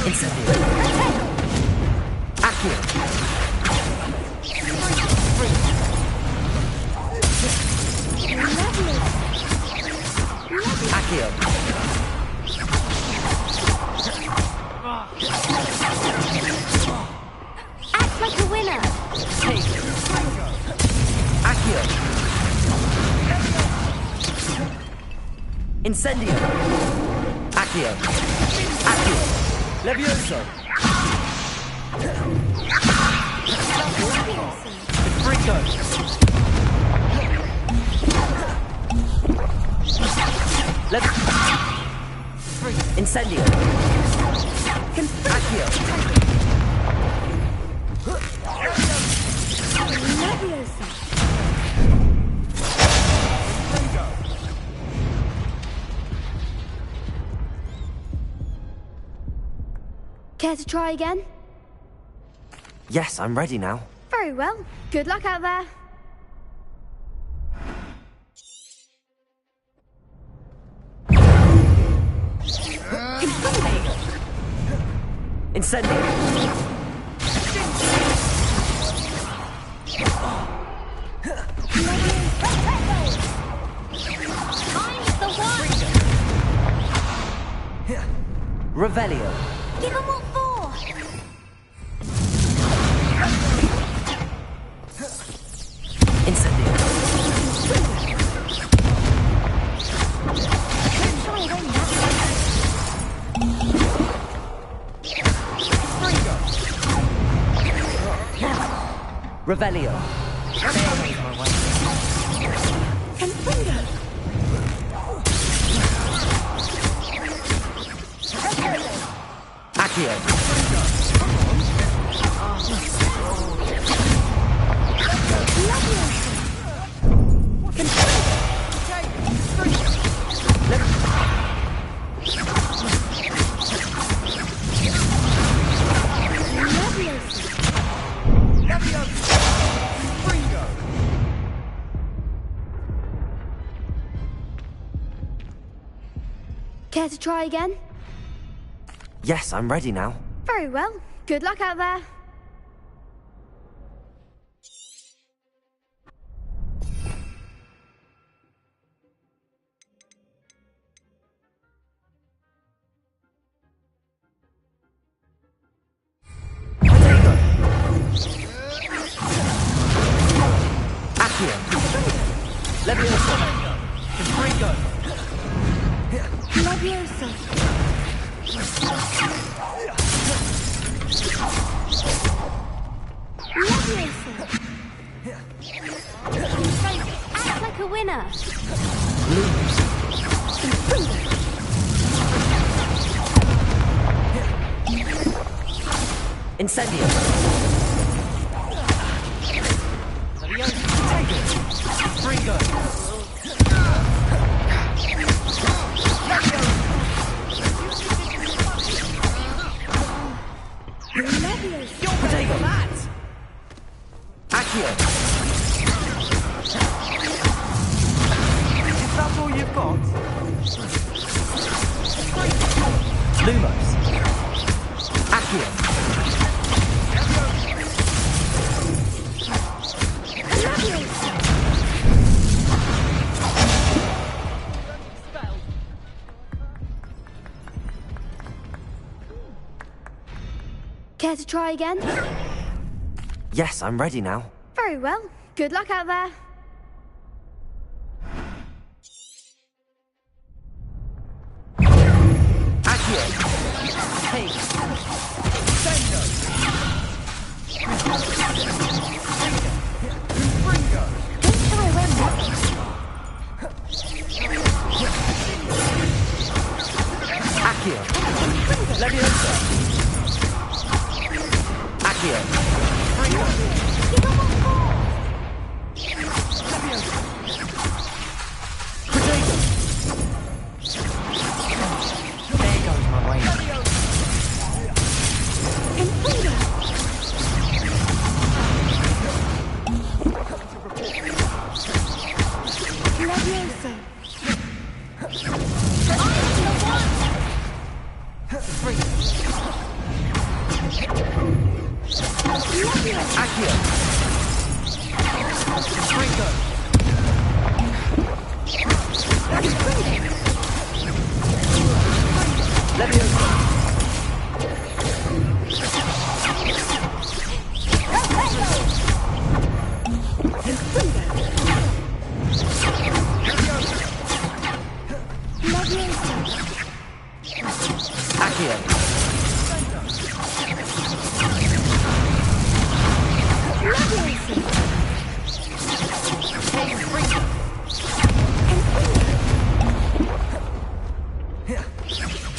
Incendio! Accio! Accio! Act like a winner. Accio! Incendio! Accio! Accio! Levioso! Fringo! Incendio! Accio! Care to try again? Yes, I'm ready now. Very well. Good luck out there. Incendio! Revelio! Give him what for! Incendio! Revelio! Accio! Care to try again? Yes, I'm ready now. Very well. Good luck out there. Leviosa! Confringo! Leviosa! Leviosa! Act like a winner! Incendio! Leviosa! Take it! Confringo! Leviosa! Protego! Accio! Is that all you've got? Lumos! Accio! Care to try again? Yes, I'm ready now. Very well. Good luck out there. Accio! Take! Sendo! Confringo! Don't try around that. Accio! Leviosa! Accio! Protego! There goes my way. Leviosa! Accio! Confringo! Leviosa! Accio!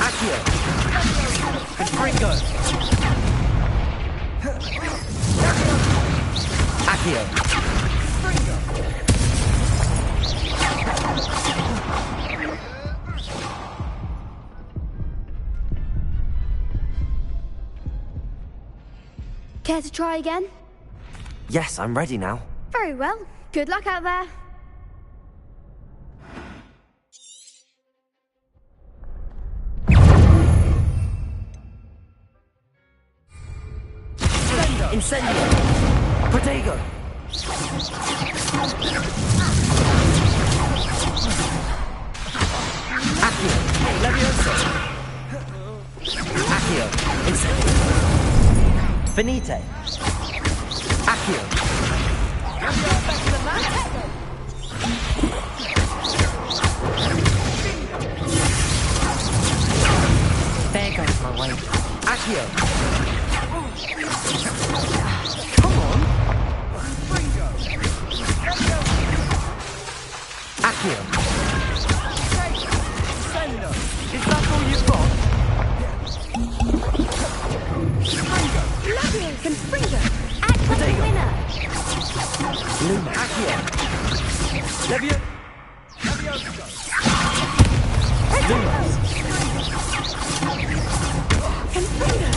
Accio! Confringo! Accio! Care to try again? Yes, I'm ready now. Very well. Good luck out there. Incendio! Protego! Accio! Leviosa! Accio! Incendio! Finite! Accio! There goes my way. Accio! Come on! Accio! Is that all you've got? Leviosa and Springer! Act like a winner! Luma! Accio! Levio! Luma! And Springer!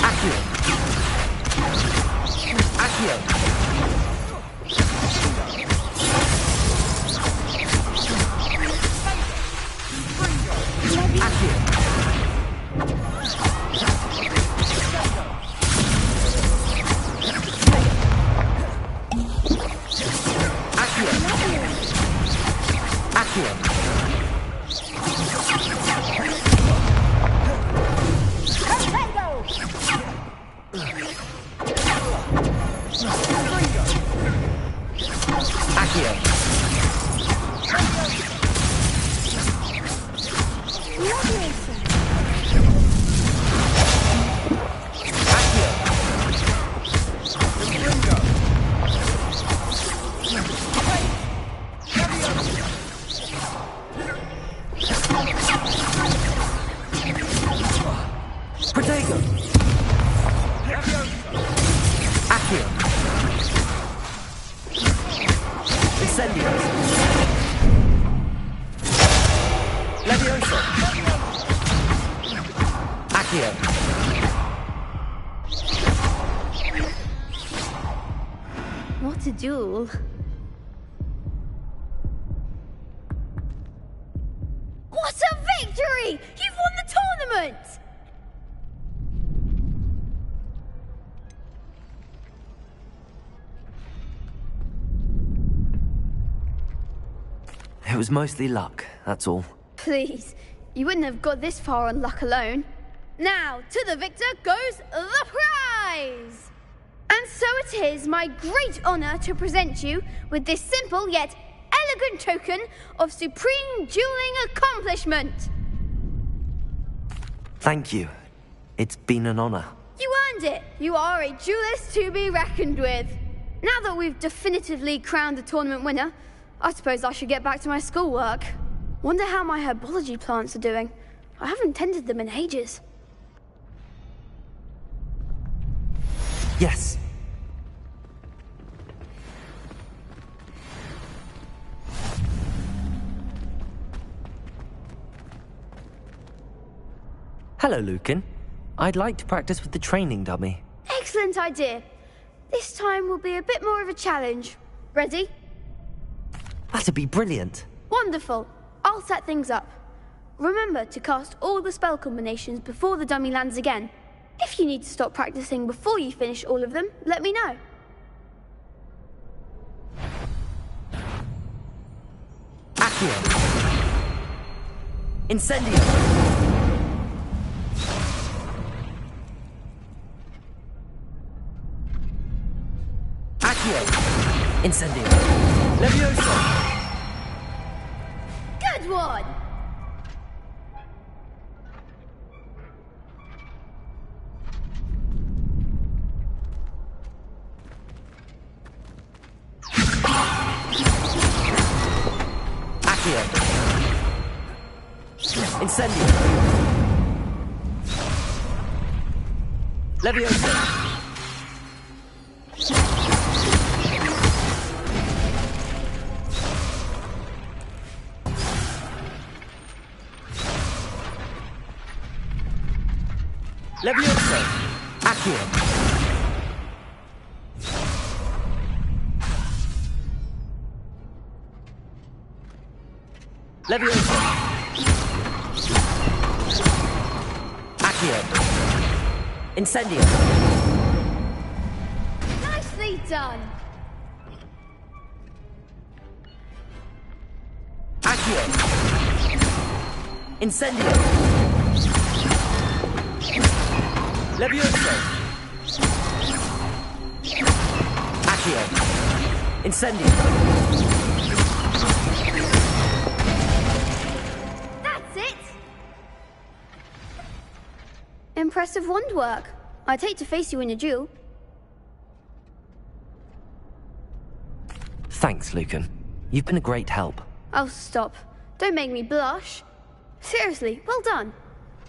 Accio! Accio! Accio! Accio! Accio! Levioso! Accio! Incendio! Levioso! Accio! What a duel. What a victory! You've won the tournament! It was mostly luck, that's all. Please, you wouldn't have got this far on luck alone. Now, to the victor goes the prize! And so it is my great honour to present you with this simple yet elegant token of supreme dueling accomplishment. Thank you. It's been an honour. You earned it. You are a duelist to be reckoned with. Now that we've definitively crowned the tournament winner, I suppose I should get back to my schoolwork. Wonder how my herbology plants are doing. I haven't tended them in ages. Yes. Hello, Lucan. I'd like to practice with the training dummy. Excellent idea. This time will be a bit more of a challenge. Ready? That'd be brilliant. Wonderful. I'll set things up. Remember to cast all the spell combinations before the dummy lands again. If you need to stop practicing before you finish all of them, let me know. Accio! Incendio! Accio! Incendio! Levioso! Good one! Accio! Incendio! Levioso! Levioso! Accio! Levioso! Accio! Incendio! Nicely done! Accio! Incendio! Levioso! Accio! Incendio! That's it! Impressive wand work. I'd hate to face you in a duel. Thanks, Lucan. You've been a great help. Oh, stop. Don't make me blush. Seriously, well done.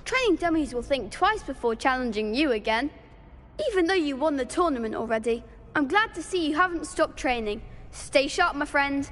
Training dummies will think twice before challenging you again. Even though you won the tournament already, I'm glad to see you haven't stopped training. Stay sharp, my friend.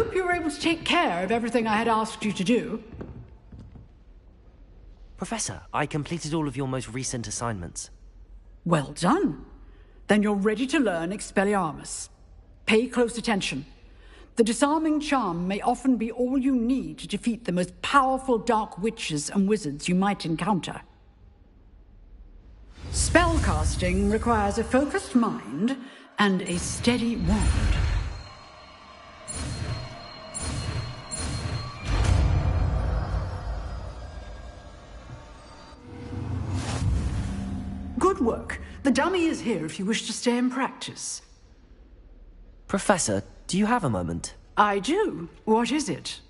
hope you were able to take care of everything I had asked you to do. Professor, I completed all of your most recent assignments. Well done. Then you're ready to learn Expelliarmus. Pay close attention. The disarming charm may often be all you need to defeat the most powerful dark witches and wizards you might encounter. Spellcasting requires a focused mind and a steady wand. Good work. The dummy is here if you wish to stay and practice. Professor, do you have a moment? I do. What is it?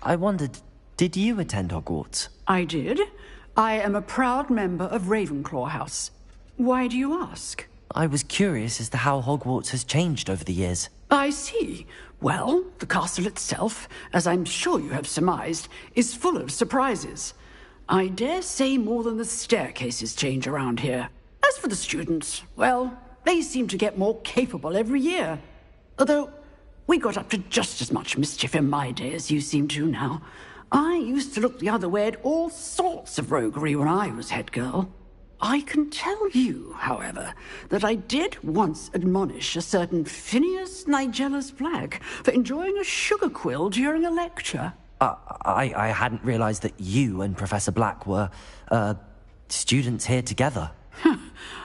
I wondered, did you attend Hogwarts? I did. I am a proud member of Ravenclaw House. Why do you ask? I was curious as to how Hogwarts has changed over the years. I see. Well, the castle itself, as I'm sure you have surmised, is full of surprises. I dare say more than the staircases change around here. As for the students, well, they seem to get more capable every year. Although, we got up to just as much mischief in my day as you seem to now. I used to look the other way at all sorts of roguery when I was head girl. I can tell you, however, that I did once admonish a certain Phineas Nigellus Black for enjoying a sugar quill during a lecture. I hadn't realized that you and Professor Black were, students here together.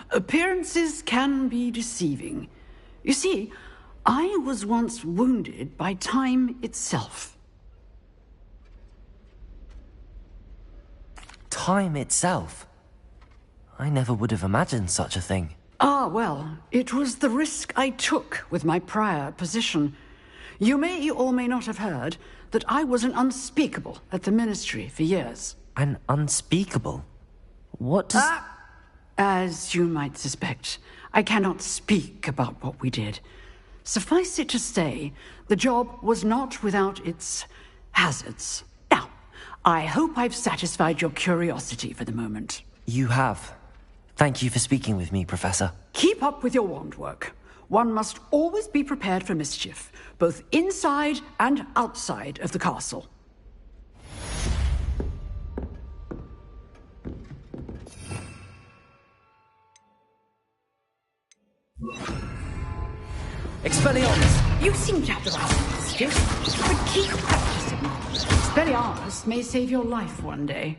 Appearances can be deceiving. You see, I was once wounded by time itself. Time itself? I never would have imagined such a thing. Ah, well, it was the risk I took with my prior position. You may or may not have heard that I was an unspeakable at the Ministry for years. An unspeakable? What does... As you might suspect, I cannot speak about what we did. Suffice it to say, the job was not without its hazards. Now, I hope I've satisfied your curiosity for the moment. You have. Thank you for speaking with me, Professor. Keep up with your wand work. One must always be prepared for mischief, both inside and outside of the castle. Expelliarmus! You seem to have the right mischief, but keep practicing. Expelliarmus may save your life one day.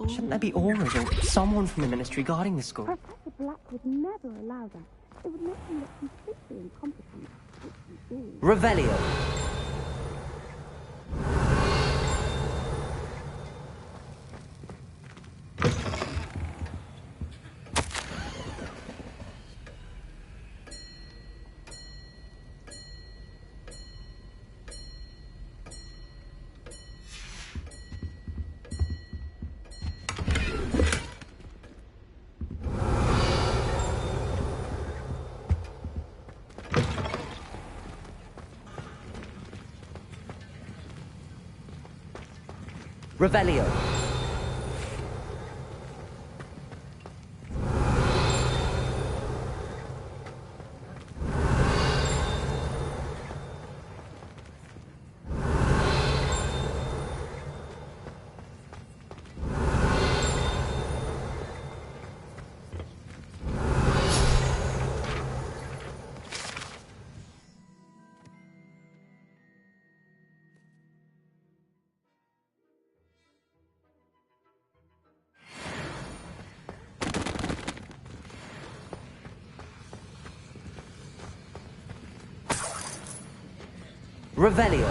Shouldn't there be aurors or someone from the Ministry guarding the school? Professor Black would never allow that. It would make him look completely incompetent. Revelio. Revelio. Revelio.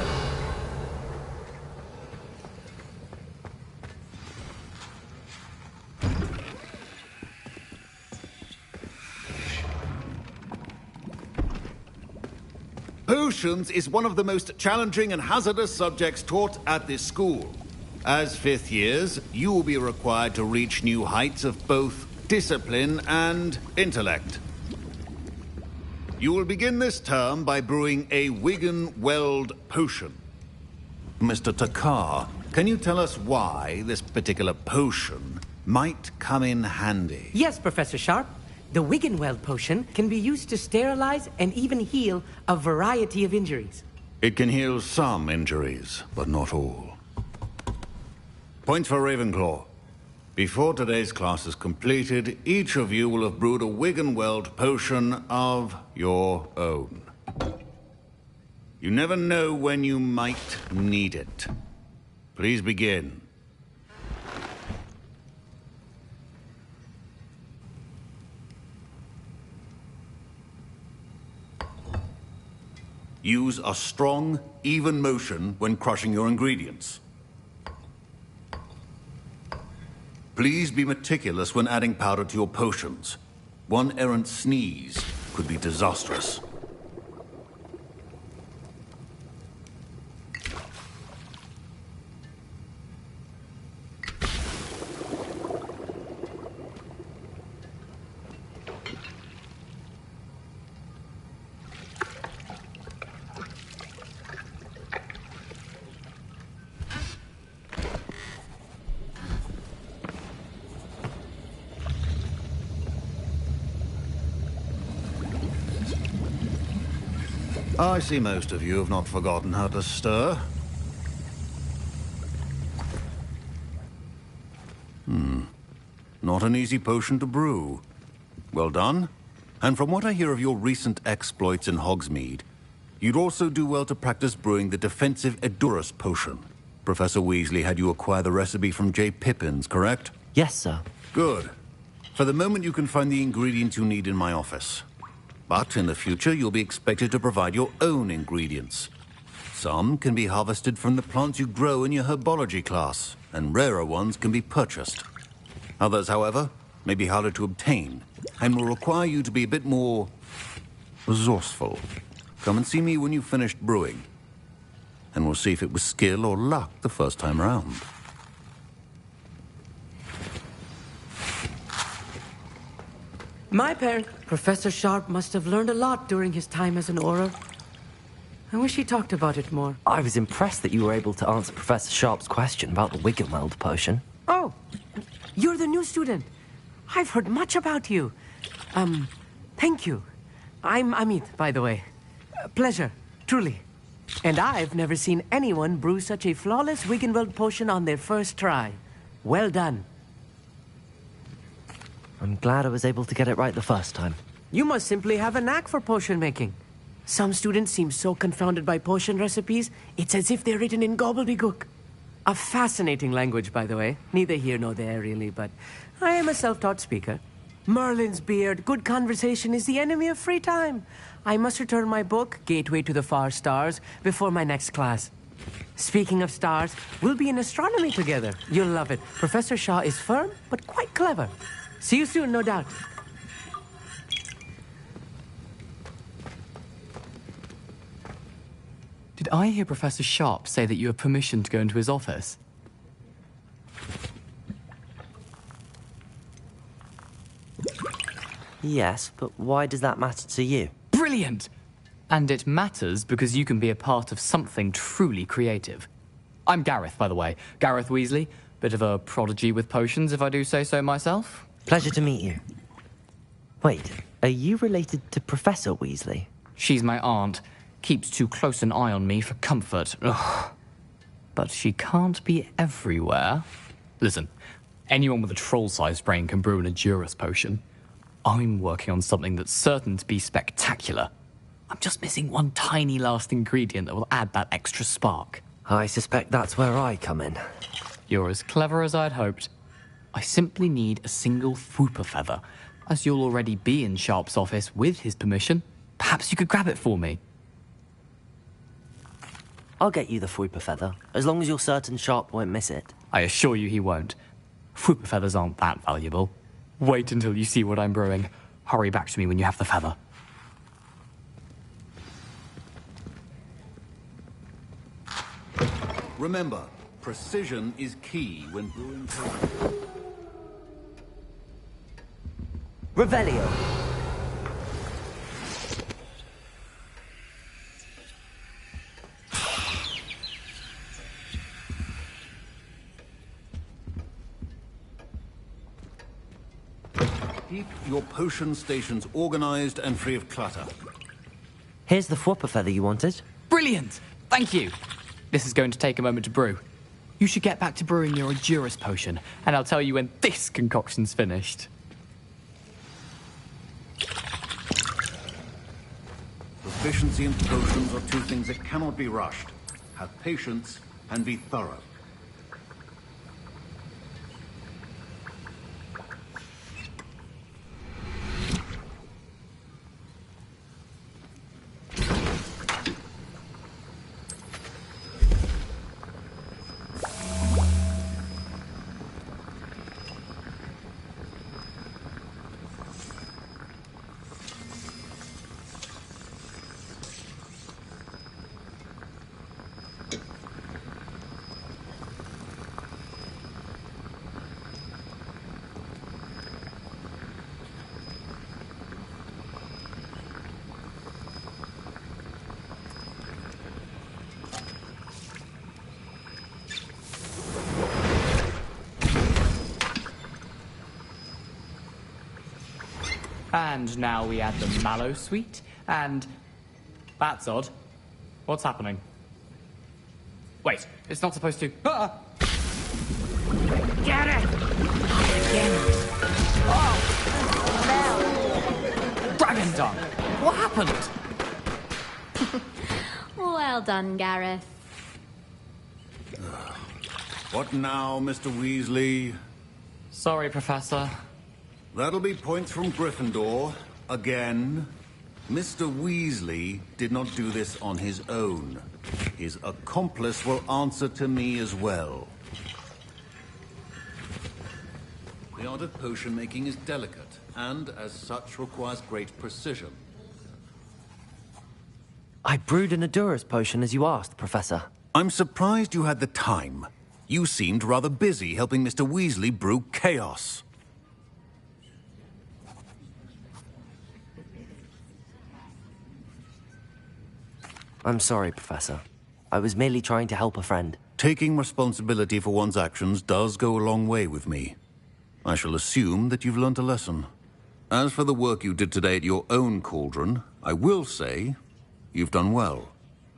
Potions is one of the most challenging and hazardous subjects taught at this school. As fifth years, you will be required to reach new heights of both discipline and intellect. You will begin this term by brewing a Wiggenweld potion. Mr. Takar, can you tell us why this particular potion might come in handy? Yes, Professor Sharp. The Wiggenweld potion can be used to sterilize and even heal a variety of injuries. It can heal some injuries, but not all. Points for Ravenclaw. Before today's class is completed, each of you will have brewed a Wiggenweld potion of your own. You never know when you might need it. Please begin. Use a strong, even motion when crushing your ingredients. Please be meticulous when adding powder to your potions. One errant sneeze could be disastrous. I see most of you have not forgotten how to stir. Not an easy potion to brew. Well done. And from what I hear of your recent exploits in Hogsmeade, you'd also do well to practice brewing the defensive Edurus potion. Professor Weasley had you acquire the recipe from J. Pippins, correct? Yes, sir. Good. For the moment, you can find the ingredients you need in my office. But in the future, you'll be expected to provide your own ingredients. Some can be harvested from the plants you grow in your herbology class, and rarer ones can be purchased. Others, however, may be harder to obtain, and will require you to be a bit more resourceful. Come and see me when you've finished brewing, and we'll see if it was skill or luck the first time around. My parent, Professor Sharp, must have learned a lot during his time as an Auror. I wish he talked about it more. I was impressed that you were able to answer Professor Sharp's question about the Wiggenweld potion. Oh, you're the new student. I've heard much about you. Thank you. I'm Amit, by the way. Pleasure, truly. And I've never seen anyone brew such a flawless Wiggenweld potion on their first try. Well done. I'm glad I was able to get it right the first time. You must simply have a knack for potion making. Some students seem so confounded by potion recipes, it's as if they're written in gobbledygook. A fascinating language, by the way. Neither here nor there, really, but I am a self-taught speaker. Merlin's beard, good conversation is the enemy of free time. I must return my book, Gateway to the Far Stars, before my next class. Speaking of stars, we'll be in astronomy together. You'll love it. Professor Shaw is firm, but quite clever. See you soon, no doubt. Did I hear Professor Sharp say that you have permission to go into his office? Yes, but why does that matter to you? Brilliant! And it matters because you can be a part of something truly creative. I'm Gareth, by the way. Gareth Weasley. Bit of a prodigy with potions, if I do say so myself. Pleasure to meet you. Wait, are you related to Professor Weasley? She's my aunt. Keeps too close an eye on me for comfort. Ugh. But she can't be everywhere. Listen, anyone with a troll-sized brain can brew an Edurus potion. I'm working on something that's certain to be spectacular. I'm just missing one tiny last ingredient that will add that extra spark. I suspect that's where I come in. You're as clever as I'd hoped. I simply need a single Fwooper feather. As you'll already be in Sharp's office with his permission, perhaps you could grab it for me. I'll get you the Fwooper feather, as long as you're certain Sharp won't miss it. I assure you he won't. Fwooper feathers aren't that valuable. Wait until you see what I'm brewing. Hurry back to me when you have the feather. Remember, precision is key when brewing potions. Revelio. Keep your potion stations organized and free of clutter. Here's the Fwopper feather you wanted. Brilliant! Thank you! This is going to take a moment to brew. You should get back to brewing your Endurus potion, and I'll tell you when this concoction's finished. Proficiency in potions are two things that cannot be rushed. Have patience and be thorough. And now we add the mallow sweet, and... That's odd. What's happening? Wait, it's not supposed to... Ah! Get it! Oh! Dragon tongue! What happened? Well done, Gareth. What now, Mr. Weasley? Sorry, Professor. That'll be points from Gryffindor. Again. Mr. Weasley did not do this on his own. His accomplice will answer to me as well. The art of potion making is delicate, and as such requires great precision. I brewed an Endurus potion as you asked, Professor. I'm surprised you had the time. You seemed rather busy helping Mr. Weasley brew chaos. I'm sorry, Professor. I was merely trying to help a friend. Taking responsibility for one's actions does go a long way with me. I shall assume that you've learnt a lesson. As for the work you did today at your own cauldron, I will say you've done well.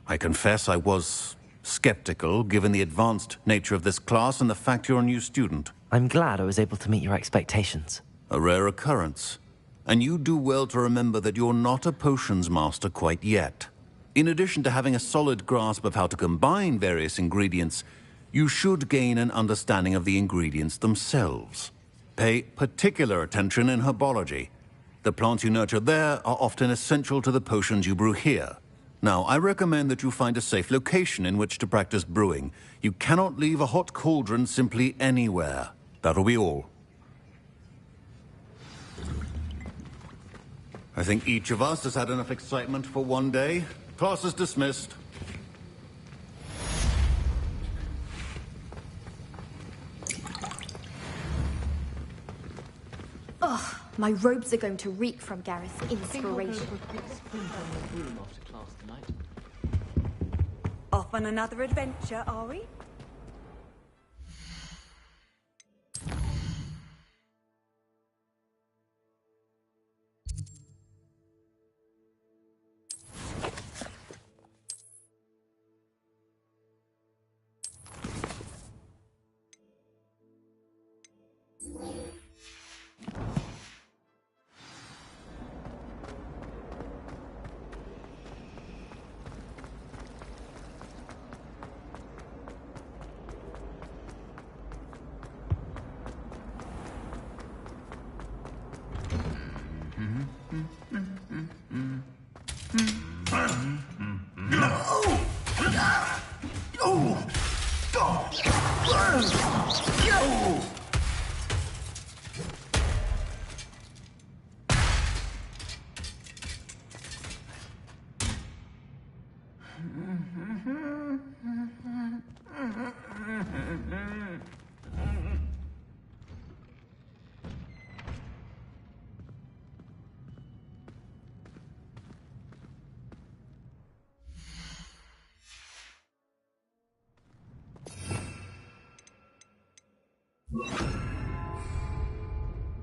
I confess I was skeptical, given the advanced nature of this class and the fact you're a new student. I'm glad I was able to meet your expectations. A rare occurrence. And you do well to remember that you're not a potions master quite yet. In addition to having a solid grasp of how to combine various ingredients, you should gain an understanding of the ingredients themselves. Pay particular attention in herbology. The plants you nurture there are often essential to the potions you brew here. Now, I recommend that you find a safe location in which to practice brewing. You cannot leave a hot cauldron simply anywhere. That'll be all. I think each of us has had enough excitement for one day. Class is dismissed. Ugh, my robes are going to reek from Gareth's inspiration. Off on another adventure, are we?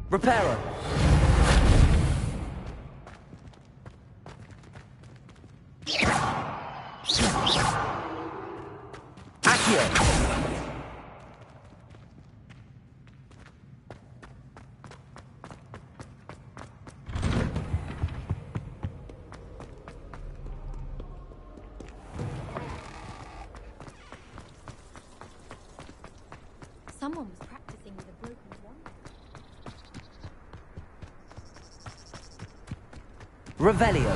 Reparo! Accio! Someone was practicing with a broken wand. Revelio.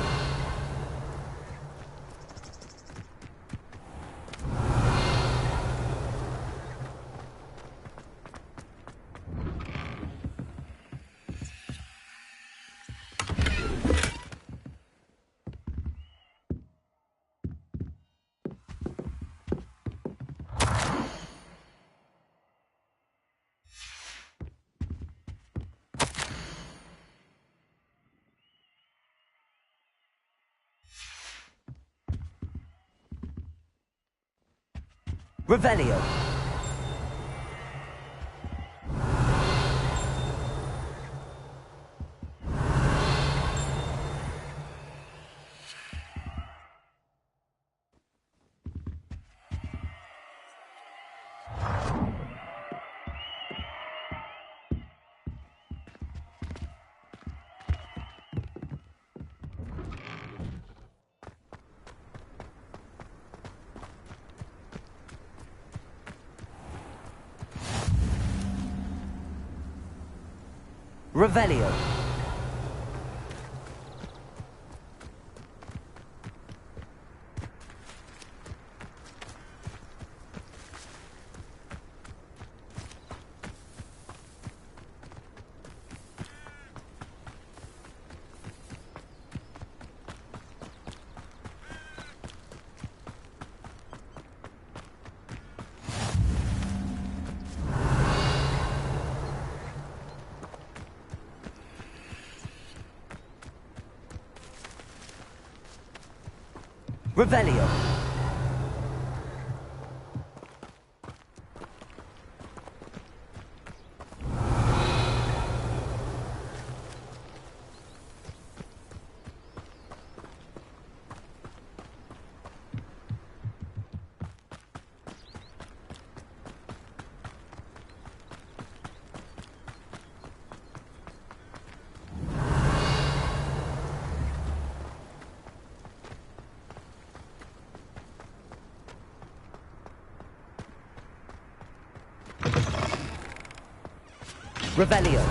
Revelio. Revelio. Revelio. Revelio.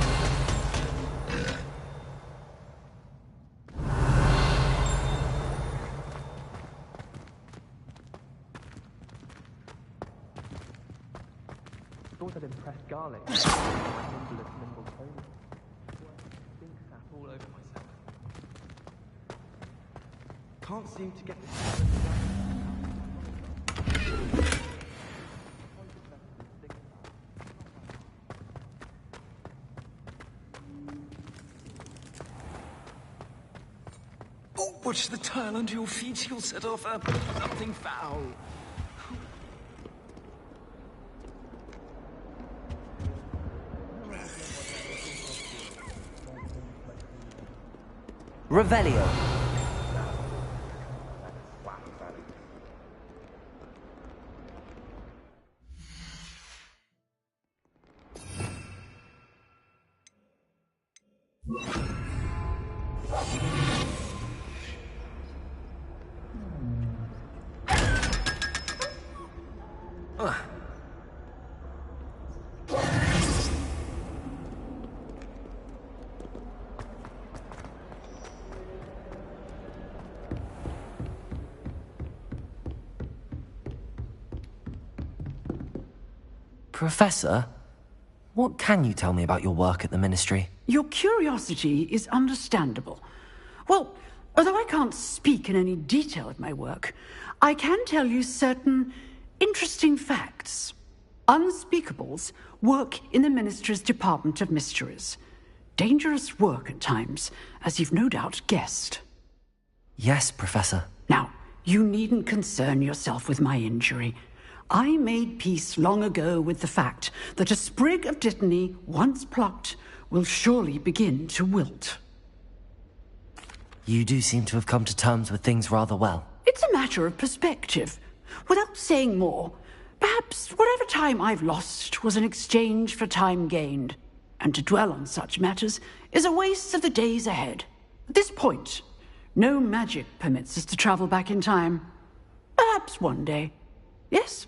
Thought I'd impressed Garlic. All over myself. Can't seem to get this. Watch the tile under your feet, you'll set off something foul. Revelio. Professor, what can you tell me about your work at the Ministry? Your curiosity is understandable. Well, although I can't speak in any detail of my work, I can tell you certain interesting facts. Unspeakables work in the Ministry's Department of Mysteries. Dangerous work at times, as you've no doubt guessed. Yes, Professor. Now, you needn't concern yourself with my injury. I made peace long ago with the fact that a sprig of dittany, once plucked, will surely begin to wilt. You do seem to have come to terms with things rather well. It's a matter of perspective. Without saying more, perhaps whatever time I've lost was an exchange for time gained. And to dwell on such matters is a waste of the days ahead. At this point, no magic permits us to travel back in time. Perhaps one day. Yes,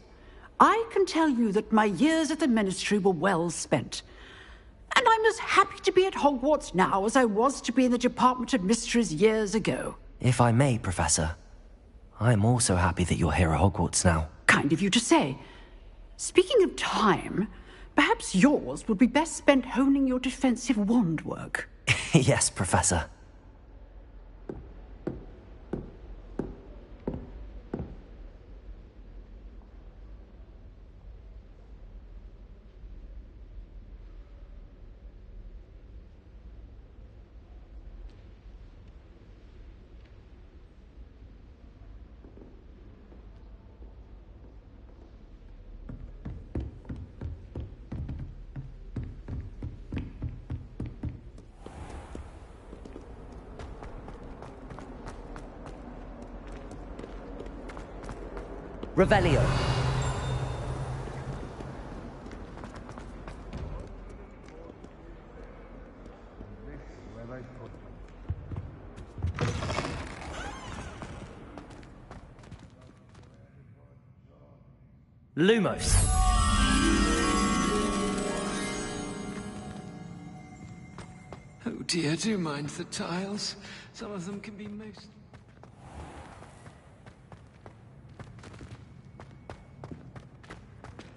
I can tell you that my years at the Ministry were well spent. And I'm as happy to be at Hogwarts now as I was to be in the Department of Mysteries years ago. If I may, Professor, I'm also happy that you're here at Hogwarts now. Kind of you to say. Speaking of time, perhaps yours would be best spent honing your defensive wand work. Yes, Professor. Revelio. Lumos. Oh dear, do mind the tiles. Some of them can be most...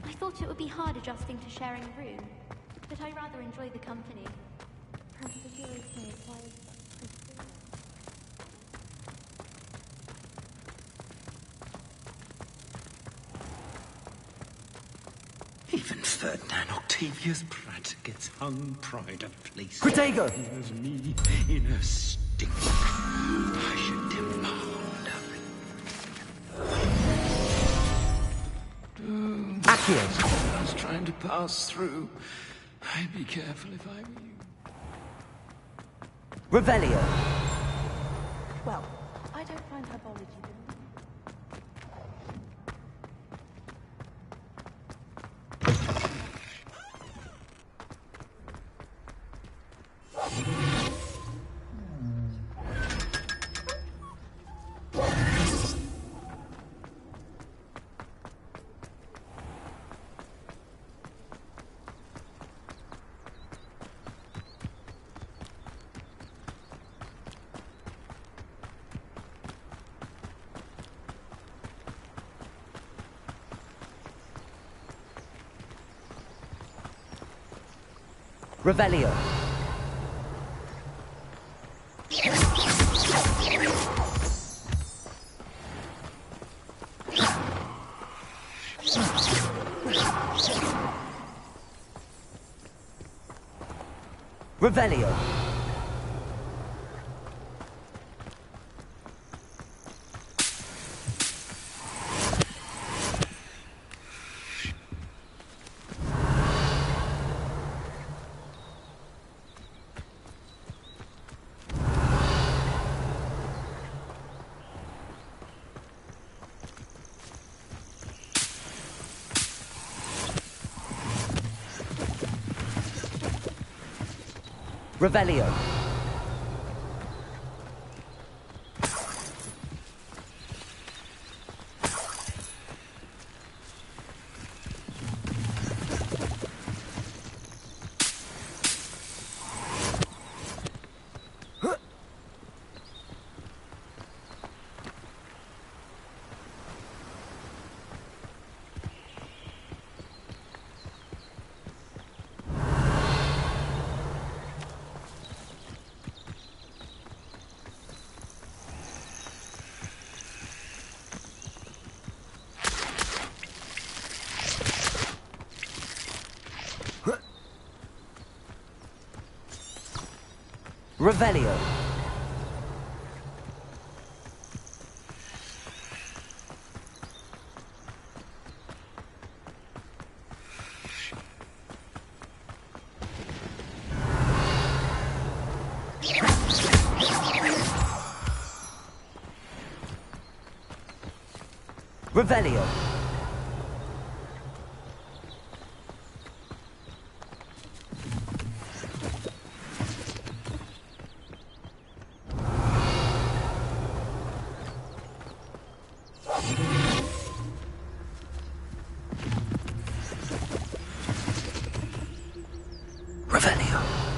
I thought it would be hard adjusting to sharing a room, but I rather enjoy the company. Even Ferdinand Octavius Pratt gets hung pride of place. Protego! As me in a stink. I should demand. Accio. I was trying to pass through. I'd be careful if I were you. Revelio. Well, I don't find herbology. Revelio. Revelio. Revelio. Revelio. Revelio. Revelio.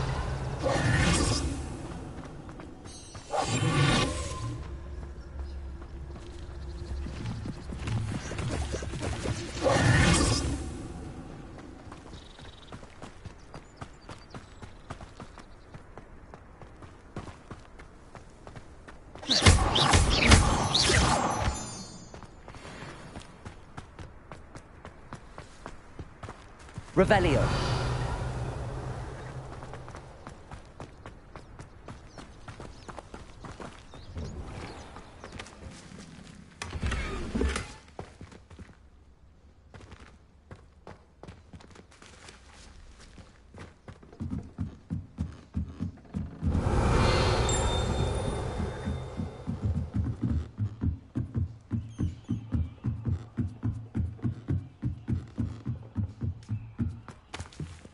Revelio.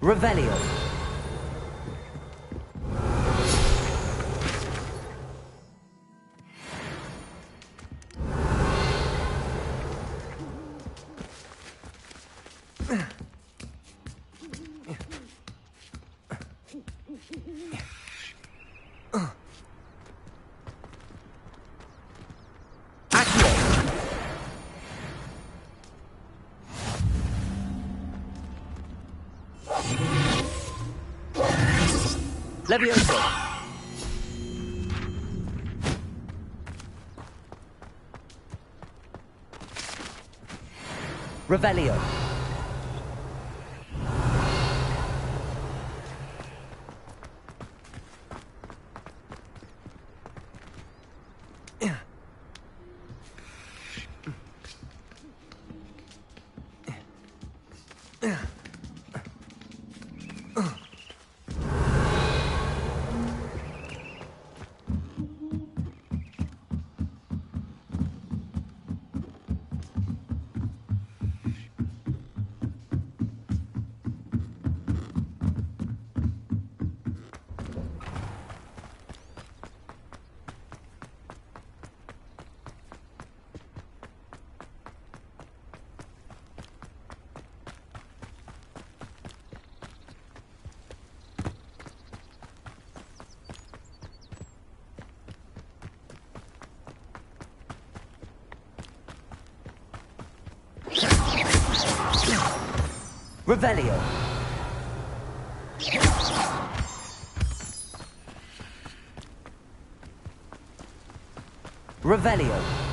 Revelio. Levioso. Revelio. Revelio. Revelio.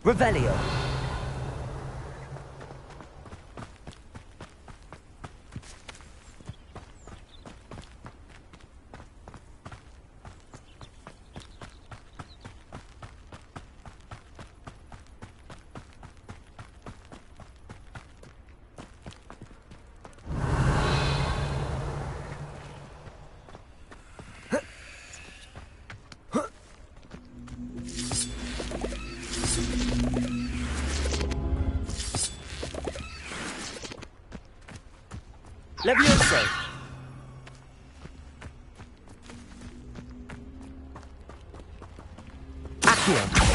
Revelio. Levioso. Accio.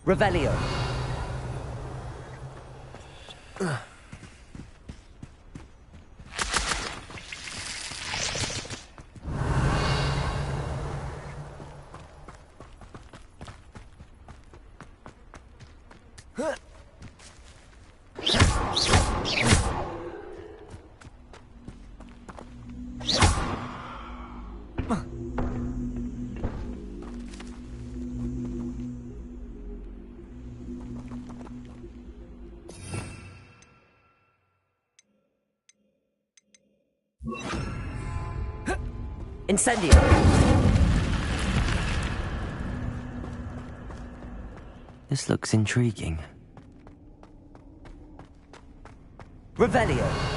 Revelio. Incendio! This looks intriguing. Revelio!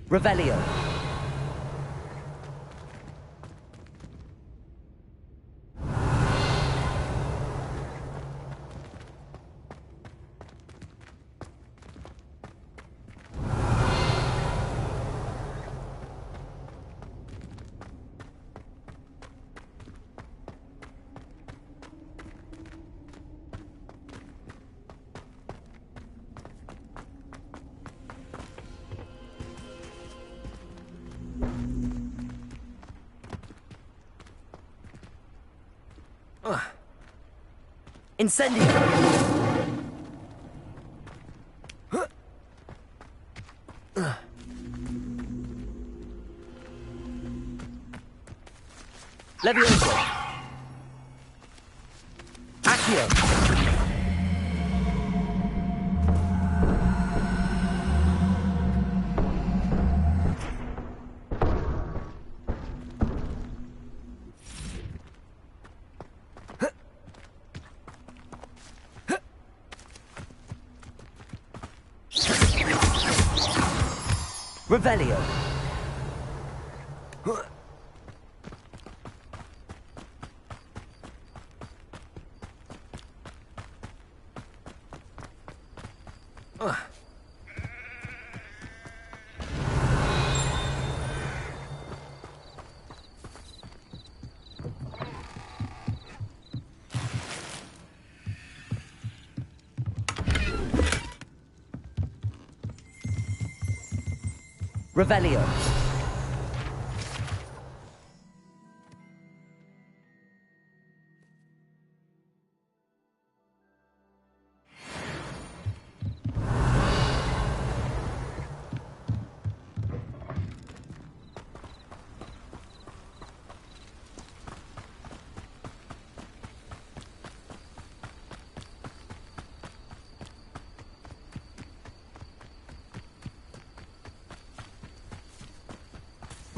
Revelio. Incendio! Levioso! Accio! Revelio. Revelio.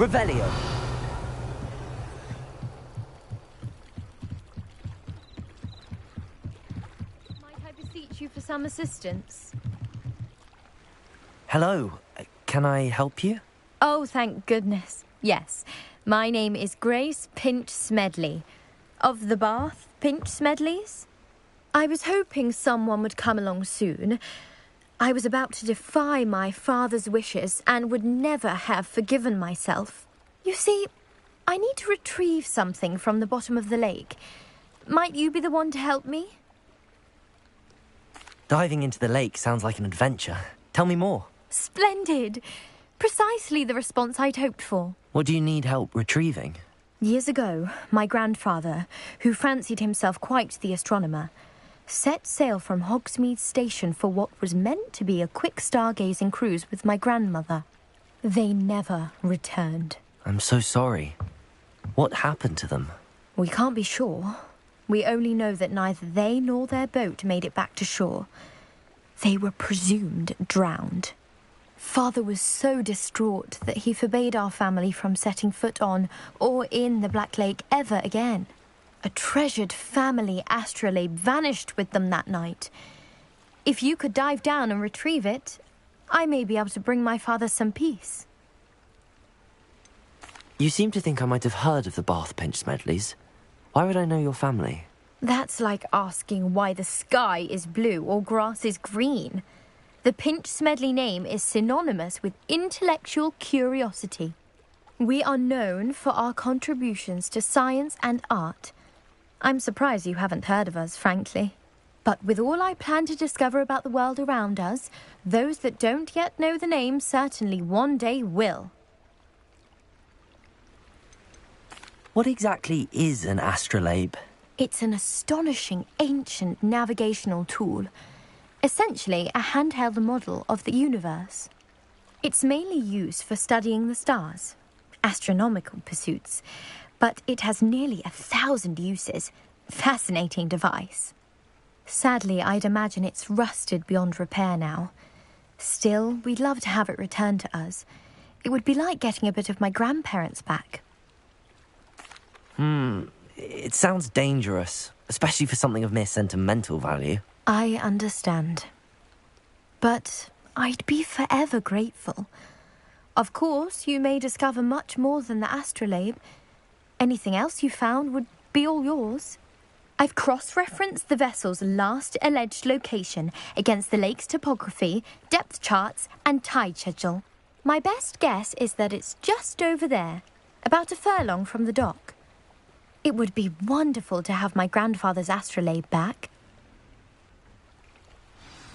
Revelio. Might I beseech you for some assistance? Hello. Can I help you? Oh, thank goodness. Yes. My name is Grace Pinch Smedley. Of the Bath Pinch Smedleys? I was hoping someone would come along soon. I was about to defy my father's wishes and would never have forgiven myself. You see, I need to retrieve something from the bottom of the lake. Might you be the one to help me? Diving into the lake sounds like an adventure. Tell me more. Splendid! Precisely the response I'd hoped for. What do you need help retrieving? Years ago, my grandfather, who fancied himself quite the astronomer, set sail from Hogsmeade Station for what was meant to be a quick stargazing cruise with my grandmother. They never returned. I'm so sorry. What happened to them? We can't be sure. We only know that neither they nor their boat made it back to shore. They were presumed drowned. Father was so distraught that he forbade our family from setting foot on or in the Black Lake ever again. A treasured family astrolabe vanished with them that night. If you could dive down and retrieve it, I may be able to bring my father some peace. You seem to think I might have heard of the Bath Pinch Smedleys. Why would I know your family? That's like asking why the sky is blue or grass is green. The Pinch Smedley name is synonymous with intellectual curiosity. We are known for our contributions to science and art. I'm surprised you haven't heard of us, frankly. But with all I plan to discover about the world around us, those that don't yet know the name certainly one day will. What exactly is an astrolabe? It's an astonishing ancient navigational tool. Essentially, a handheld model of the universe. It's mainly used for studying the stars, astronomical pursuits, but it has nearly 1,000 uses. Fascinating device. Sadly, I'd imagine it's rusted beyond repair now. Still, we'd love to have it returned to us. It would be like getting a bit of my grandparents back. It sounds dangerous, especially for something of mere sentimental value. I understand. But I'd be forever grateful. Of course, you may discover much more than the astrolabe. Anything else you found would be all yours. I've cross-referenced the vessel's last alleged location against the lake's topography, depth charts, and tide schedule. My best guess is that it's just over there, about a furlong from the dock. It would be wonderful to have my grandfather's astrolabe back.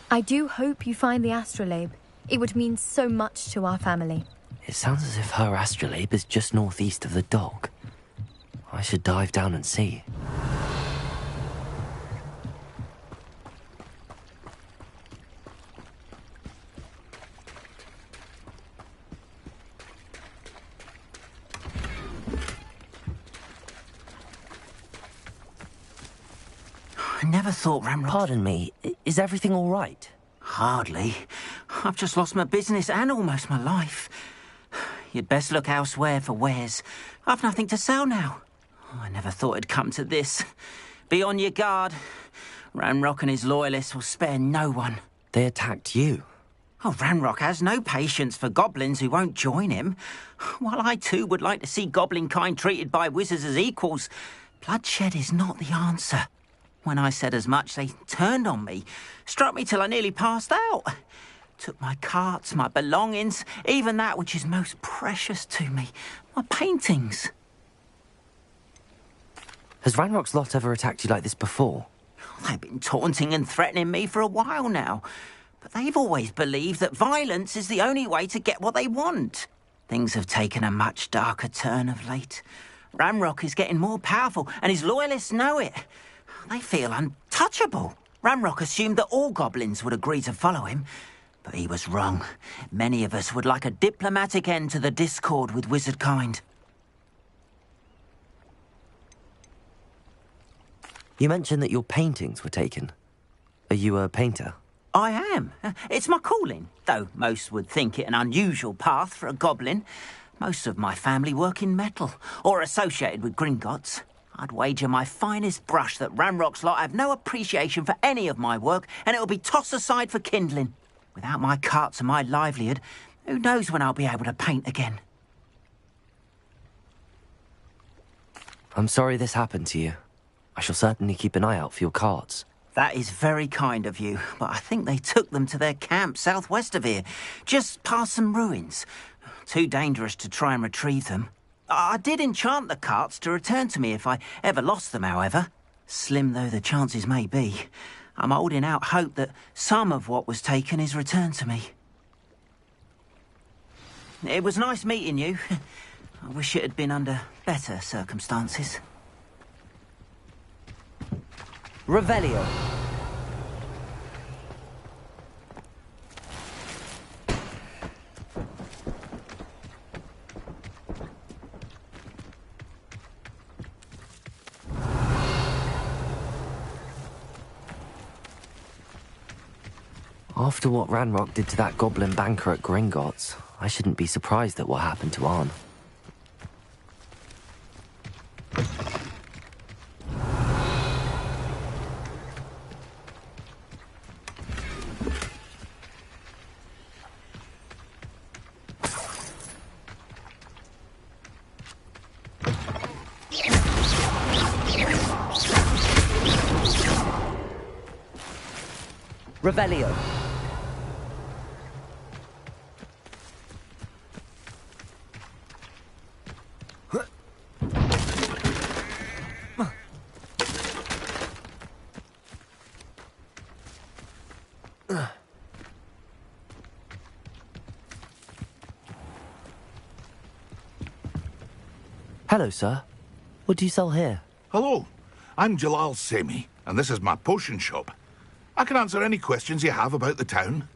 I do hope you find the astrolabe. It would mean so much to our family. It sounds as if her astrolabe is just northeast of the dock. I should dive down and see. I never thought Ramrock... Pardon me, is everything all right? Hardly. I've just lost my business and almost my life. You'd best look elsewhere for wares. I've nothing to sell now. I never thought it'd come to this. Be on your guard. Ramrock and his loyalists will spare no one. They attacked you? Oh, Ramrock has no patience for goblins who won't join him. While I too would like to see goblin kind treated by wizards as equals, bloodshed is not the answer. When I said as much, they turned on me, struck me till I nearly passed out. Took my carts, my belongings, even that which is most precious to me, my paintings. Has Ranrock's lot ever attacked you like this before? They've been taunting and threatening me for a while now, but they've always believed that violence is the only way to get what they want. Things have taken a much darker turn of late. Ramrock is getting more powerful, and his loyalists know it. They feel untouchable. Ramrock assumed that all goblins would agree to follow him, but he was wrong. Many of us would like a diplomatic end to the discord with wizard kind. You mentioned that your paintings were taken. Are you a painter? I am. It's my calling, though most would think it an unusual path for a goblin. Most of my family work in metal, or associated with Gringotts. I'd wager my finest brush that Ramrock's lot have no appreciation for any of my work, and it'll be tossed aside for kindling. Without my carts and my livelihood, who knows when I'll be able to paint again? I'm sorry this happened to you. I shall certainly keep an eye out for your carts. That is very kind of you, but I think they took them to their camp southwest of here, just past some ruins. Too dangerous to try and retrieve them. I did enchant the carts to return to me if I ever lost them, however. Slim though the chances may be, I'm holding out hope that some of what was taken is returned to me. It was nice meeting you. I wish it had been under better circumstances. Revelio. After what Ranrock did to that goblin banker at Gringotts, I shouldn't be surprised at what happened to Arn. Revelio. Hello, sir. What do you sell here? Hello, I'm Jalal Semi, and this is my potion shop. I can answer any questions you have about the town.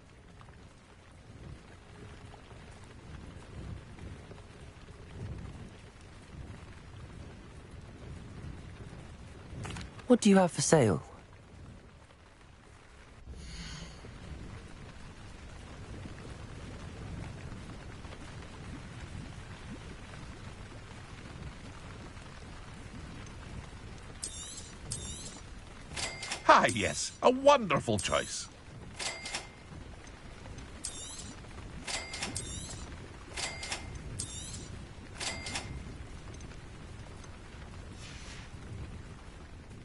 What do you have for sale? Ah, yes, a wonderful choice.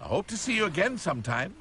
I hope to see you again sometime.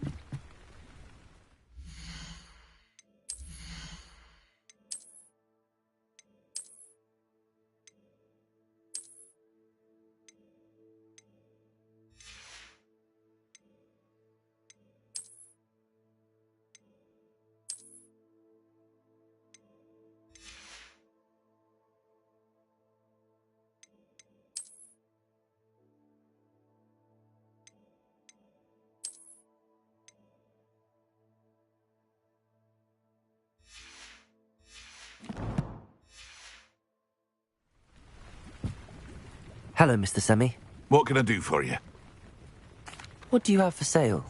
Hello, Mr. Semi. What can I do for you? What do you have for sale?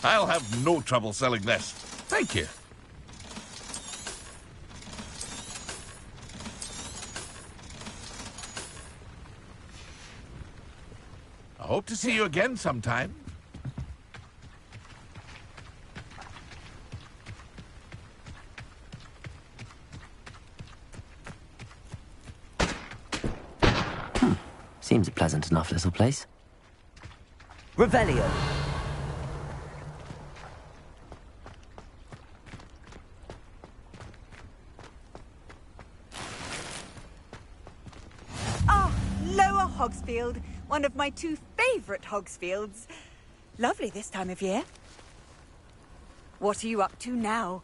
I'll have no trouble selling this. Thank you. I hope to see you again sometime. Seems a pleasant enough little place. Revelio. Ah, Lower Hogsfield, one of my two favourite Hogsfields. Lovely this time of year. What are you up to now?